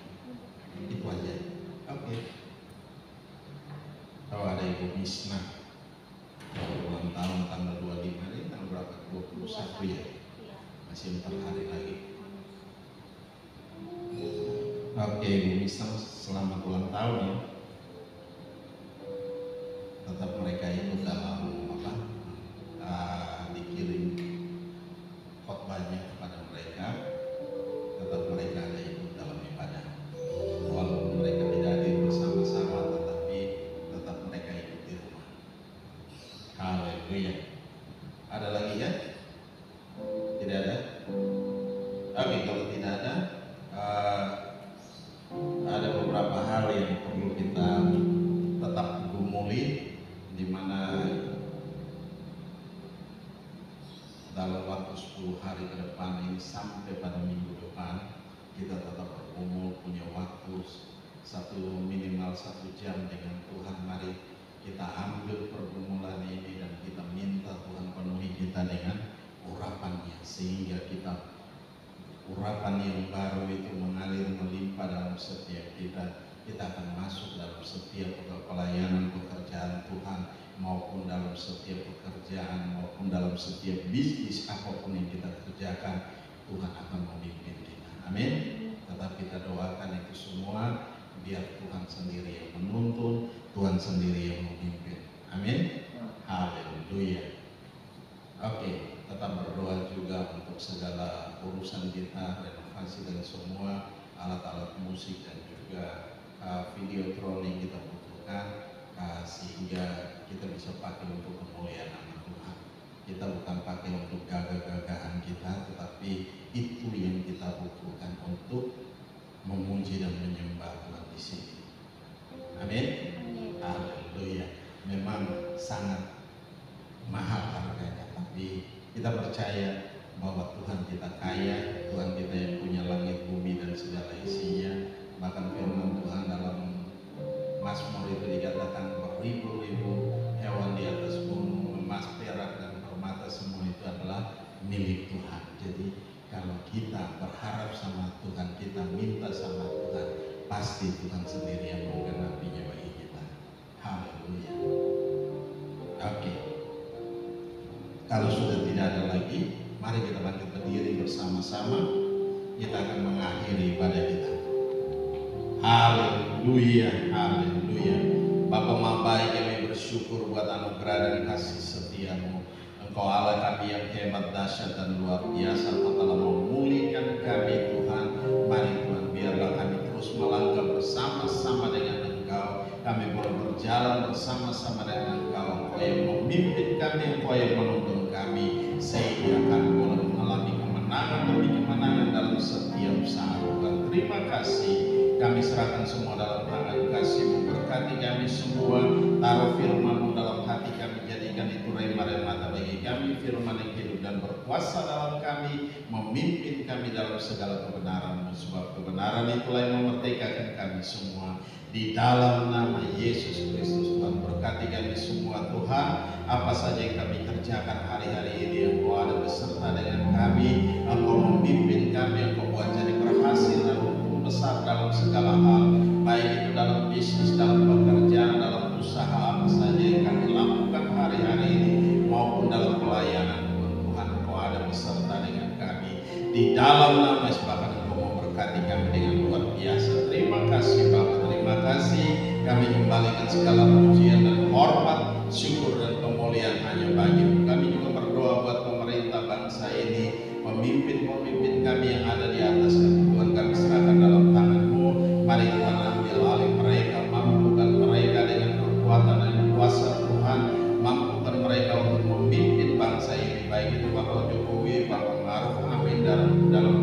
Itu aja. Oke. Kalau ada Ibu Misna ulang tahun tanggal 25 ini, tanggal berapa? 21 ya? Masih 4 hari lagi. Oke, Ibu Misna, selamat ulang tahun ya. Tetap mereka itu dalam dikirim khotbahnya kepada mereka. Tetap mereka ada ikut dalam ibadah, walaupun mereka tidak hadir bersama-sama, tetapi tetap mereka ikut di rumah. Haleluya. Ada lagi ya? Tidak ada? Oke, kalau tidak ada beberapa hal yang perlu kita tetap gumuli, di mana dalam waktu 10 hari ke depan ini sampai pada minggu depan kita tetap berkumpul, punya waktu minimal 1 jam dengan Tuhan. Mari kita ambil pergumulan ini dan kita minta Tuhan penuhi kita dengan urapan-Nya, sehingga urapan yang baru itu mengalir melimpah dalam setiap kita. Kita akan masuk dalam setiap pelayanan pekerjaan Tuhan, maupun dalam setiap pekerjaan, maupun dalam setiap bisnis apapun yang kita kerjakan, Tuhan akan memimpin kita. Amin. Tetap kita doakan itu semua, biar Tuhan sendiri yang menuntun, Tuhan sendiri yang memimpin. Amin. Haleluya. Oke, tetap berdoa juga untuk segala urusan kita, renovasi dan semua alat-alat musik dan juga videotron yang kita butuhkan, sehingga kita bisa pakai untuk kemuliaan nama Tuhan. Kita bukan pakai untuk gagah-gagahan kita, tetapi itu yang kita butuhkan untuk memuji dan menyembah Tuhan di sini. Amin. Haleluya. Memang sangat mahal harganya, tapi kita percaya bahwa Tuhan kita kaya, Tuhan kita yang punya langit, bumi dan segala isinya. Bahkan firman Tuhan dalam Mazmur itu dikatakan beribu-ribu hewan di atas gunung, emas, perak dan permata, semua itu adalah milik Tuhan. Jadi kalau kita berharap sama Tuhan, kita minta sama Tuhan, pasti Tuhan sendiri yang menggenapinya bagi kita. Haleluya. Oke. Kalau sudah tidak ada lagi, mari kita bangkit berdiri bersama-sama. Kita akan mengakhiri ibadah kita. Haleluya, haleluya. Bapa Maha Baik, kami bersyukur buat anugerah dan kasih setia-Mu. Engkau Allah kami yang hebat, dahsyat dan luar biasa. Engkau telah memulihkan kami Tuhan. Mari Tuhan, biarlah kami terus melangkah bersama-sama dengan Engkau. Kami boleh berjalan bersama-sama dengan Engkau. Engkau yang memimpin kami, Engkau yang menuntun kami, sehingga kami boleh mengalami kemenangan demi kemenangan dalam setiap saat. Tuhan, terima kasih. Kami serahkan semua dalam tangan kasih-Mu. Berkati kami semua, taruh firman-Mu dalam hati kami, jadikan itu rema-remata bagi kami, firman yang hidup dan berkuasa dalam kami, memimpin kami dalam segala kebenaran-Mu. Sebab kebenaran itulah yang memerdekakan kami semua. Di dalam nama Yesus Kristus, Tuhan, berkati kami semua Tuhan. Apa saja yang kami kerjakan hari-hari ini, Engkau ada beserta dengan kami, Engkau memimpin kami, Engkau buat jadi berhasil dan besar dalam segala hal, baik itu dalam bisnis, dalam pekerjaan, dalam usaha apa saja yang kami lakukan hari-hari ini, maupun dalam pelayanan Tuhan, Engkau ada beserta dengan kami. Di dalam nama Yesus, bahkan Engkau memberkati kami dengan luar biasa. Terima kasih Bapa, terima kasih. Kami kembalikan segala pujian dan hormat, syukur dan kemuliaan hanya bagi-Mu. Kami juga berdoa buat pemerintah bangsa ini, pemimpin-pemimpin kami yang ada di atas kami. Tuhan, kami serahkan dalam tangan-Mu. Mari Tuhan ambil alih mereka, mampukan mereka dengan kekuatan dan kuasa Tuhan, mampukan mereka untuk memimpin bangsa ini, baik itu Bapak Jokowi, Bapak Maruf Amin, dalam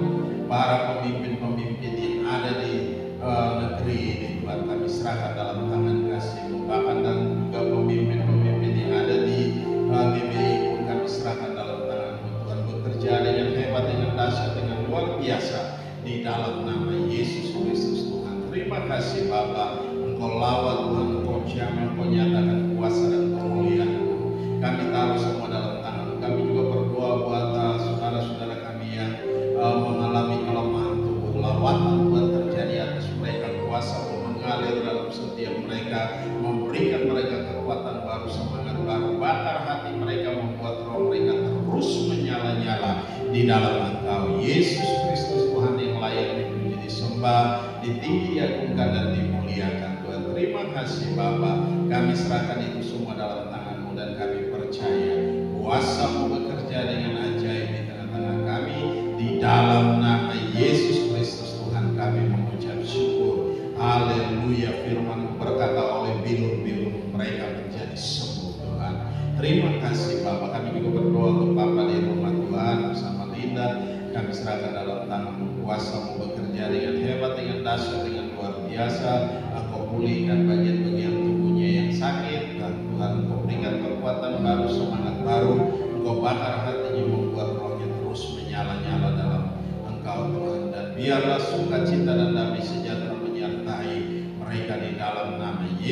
para pemimpin-pemimpin yang ada di negeri ini. Tuhan, kami serahkan dalam tangan kasih-Mu. Bahkan dan juga pemimpin-pemimpin yang ada di GBI pun kami serahkan dalam tangan-Mu. Tuhan, bekerja dengan hebat, dengan dahsyat, dengan luar biasa di dalam nama Yesus Kristus. Tuhan, terima kasih Bapa. Engkau lawat Tuhan, Engkau jamah, Engkau nyatakan kuasa dan kemuliaan-Mu. Kami taruh semua dalam tangan-Mu. Kami juga berdoa buat saudara-saudara kami yang mengalami kelemahan tubuh. Lawatan Tuhan terjadi atas mereka, kuasa-Mu mengalir dalam setiap mereka, memberikan mereka kekuatan baru, semangat baru, bakar hati mereka, membuat roh mereka terus menyala-nyala di dalam Engkau Yesus Kristus, Tuhan yang layak dipuji, disembah, ditinggi, diagungkan dan dimuliakan. Tuhan, terima kasih Bapa. Kami serahkan itu semua dalam tangan-Mu dan kami percaya kuasa-Mu bekerja dengan ajaib di tengah-tengah kami. Di dalam nama Yesus Kristus, Tuhan, kami mengucap syukur. Haleluya. Firman-Mu berkata, oleh bilur-bilur mereka menjadi sembuh. Tuhan, terima kasih Bapa. Kami juga berdoa untuk Bapak di rumah Tuhan bersama Linda. Kami serahkan dalam tangan-Mu, kuasa-Mu bekerja dengan hebat, dengan dahsyat, dengan luar biasa. Engkau pulihkan bagian-bagian tubuhnya yang sakit, dan Tuhan, Engkau berikan kekuatan baru, semangat baru. Engkau bakar hatinya, membuat rohnya terus menyala-nyala dalam Engkau Tuhan. Dan biarlah sukacita dan damai sejahtera menyertai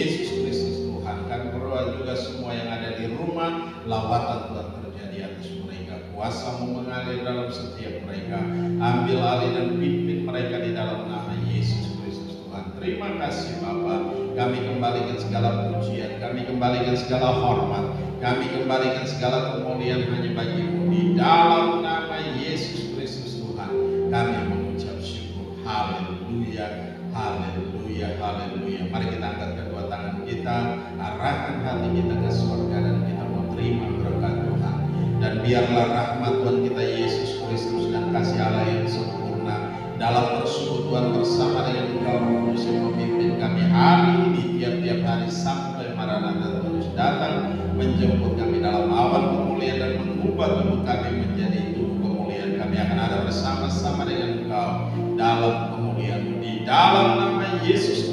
Yesus Kristus Tuhan. Kami berdoa juga semua yang ada di rumah, lawatan Tuhan terjadi atas mereka. Kuasa-Mu mengalir dalam setiap mereka. Ambil alih dan pimpin mereka di dalam nama Yesus Kristus Tuhan. Terima kasih Bapa. Kami kembalikan segala pujian, kami kembalikan segala hormat, kami kembalikan segala kemuliaan hanya bagi-Mu. Di dalam nama Yesus Kristus Tuhan, kami mengucap syukur. Haleluya, haleluya, haleluya. Mari kita angkat kedua tangan kita, arahkan hati kita ke surga, dan kita mau terima berkat Tuhan. Dan biarlah rahmat Tuhan kita Yesus Kristus dan kasih Allah yang sempurna dalam persekutuan bersama dengan Engkau Roh Kudus yang memimpin kami hari ini, tiap-tiap hari sampai Maranatha terus datang menjemput kami dalam awan kemuliaan dan mengubah tubuh kami menjadi tubuh kemuliaan. Kami akan ada bersama-sama dengan Engkau dalam kemuliaan. Di dalam nama Yesus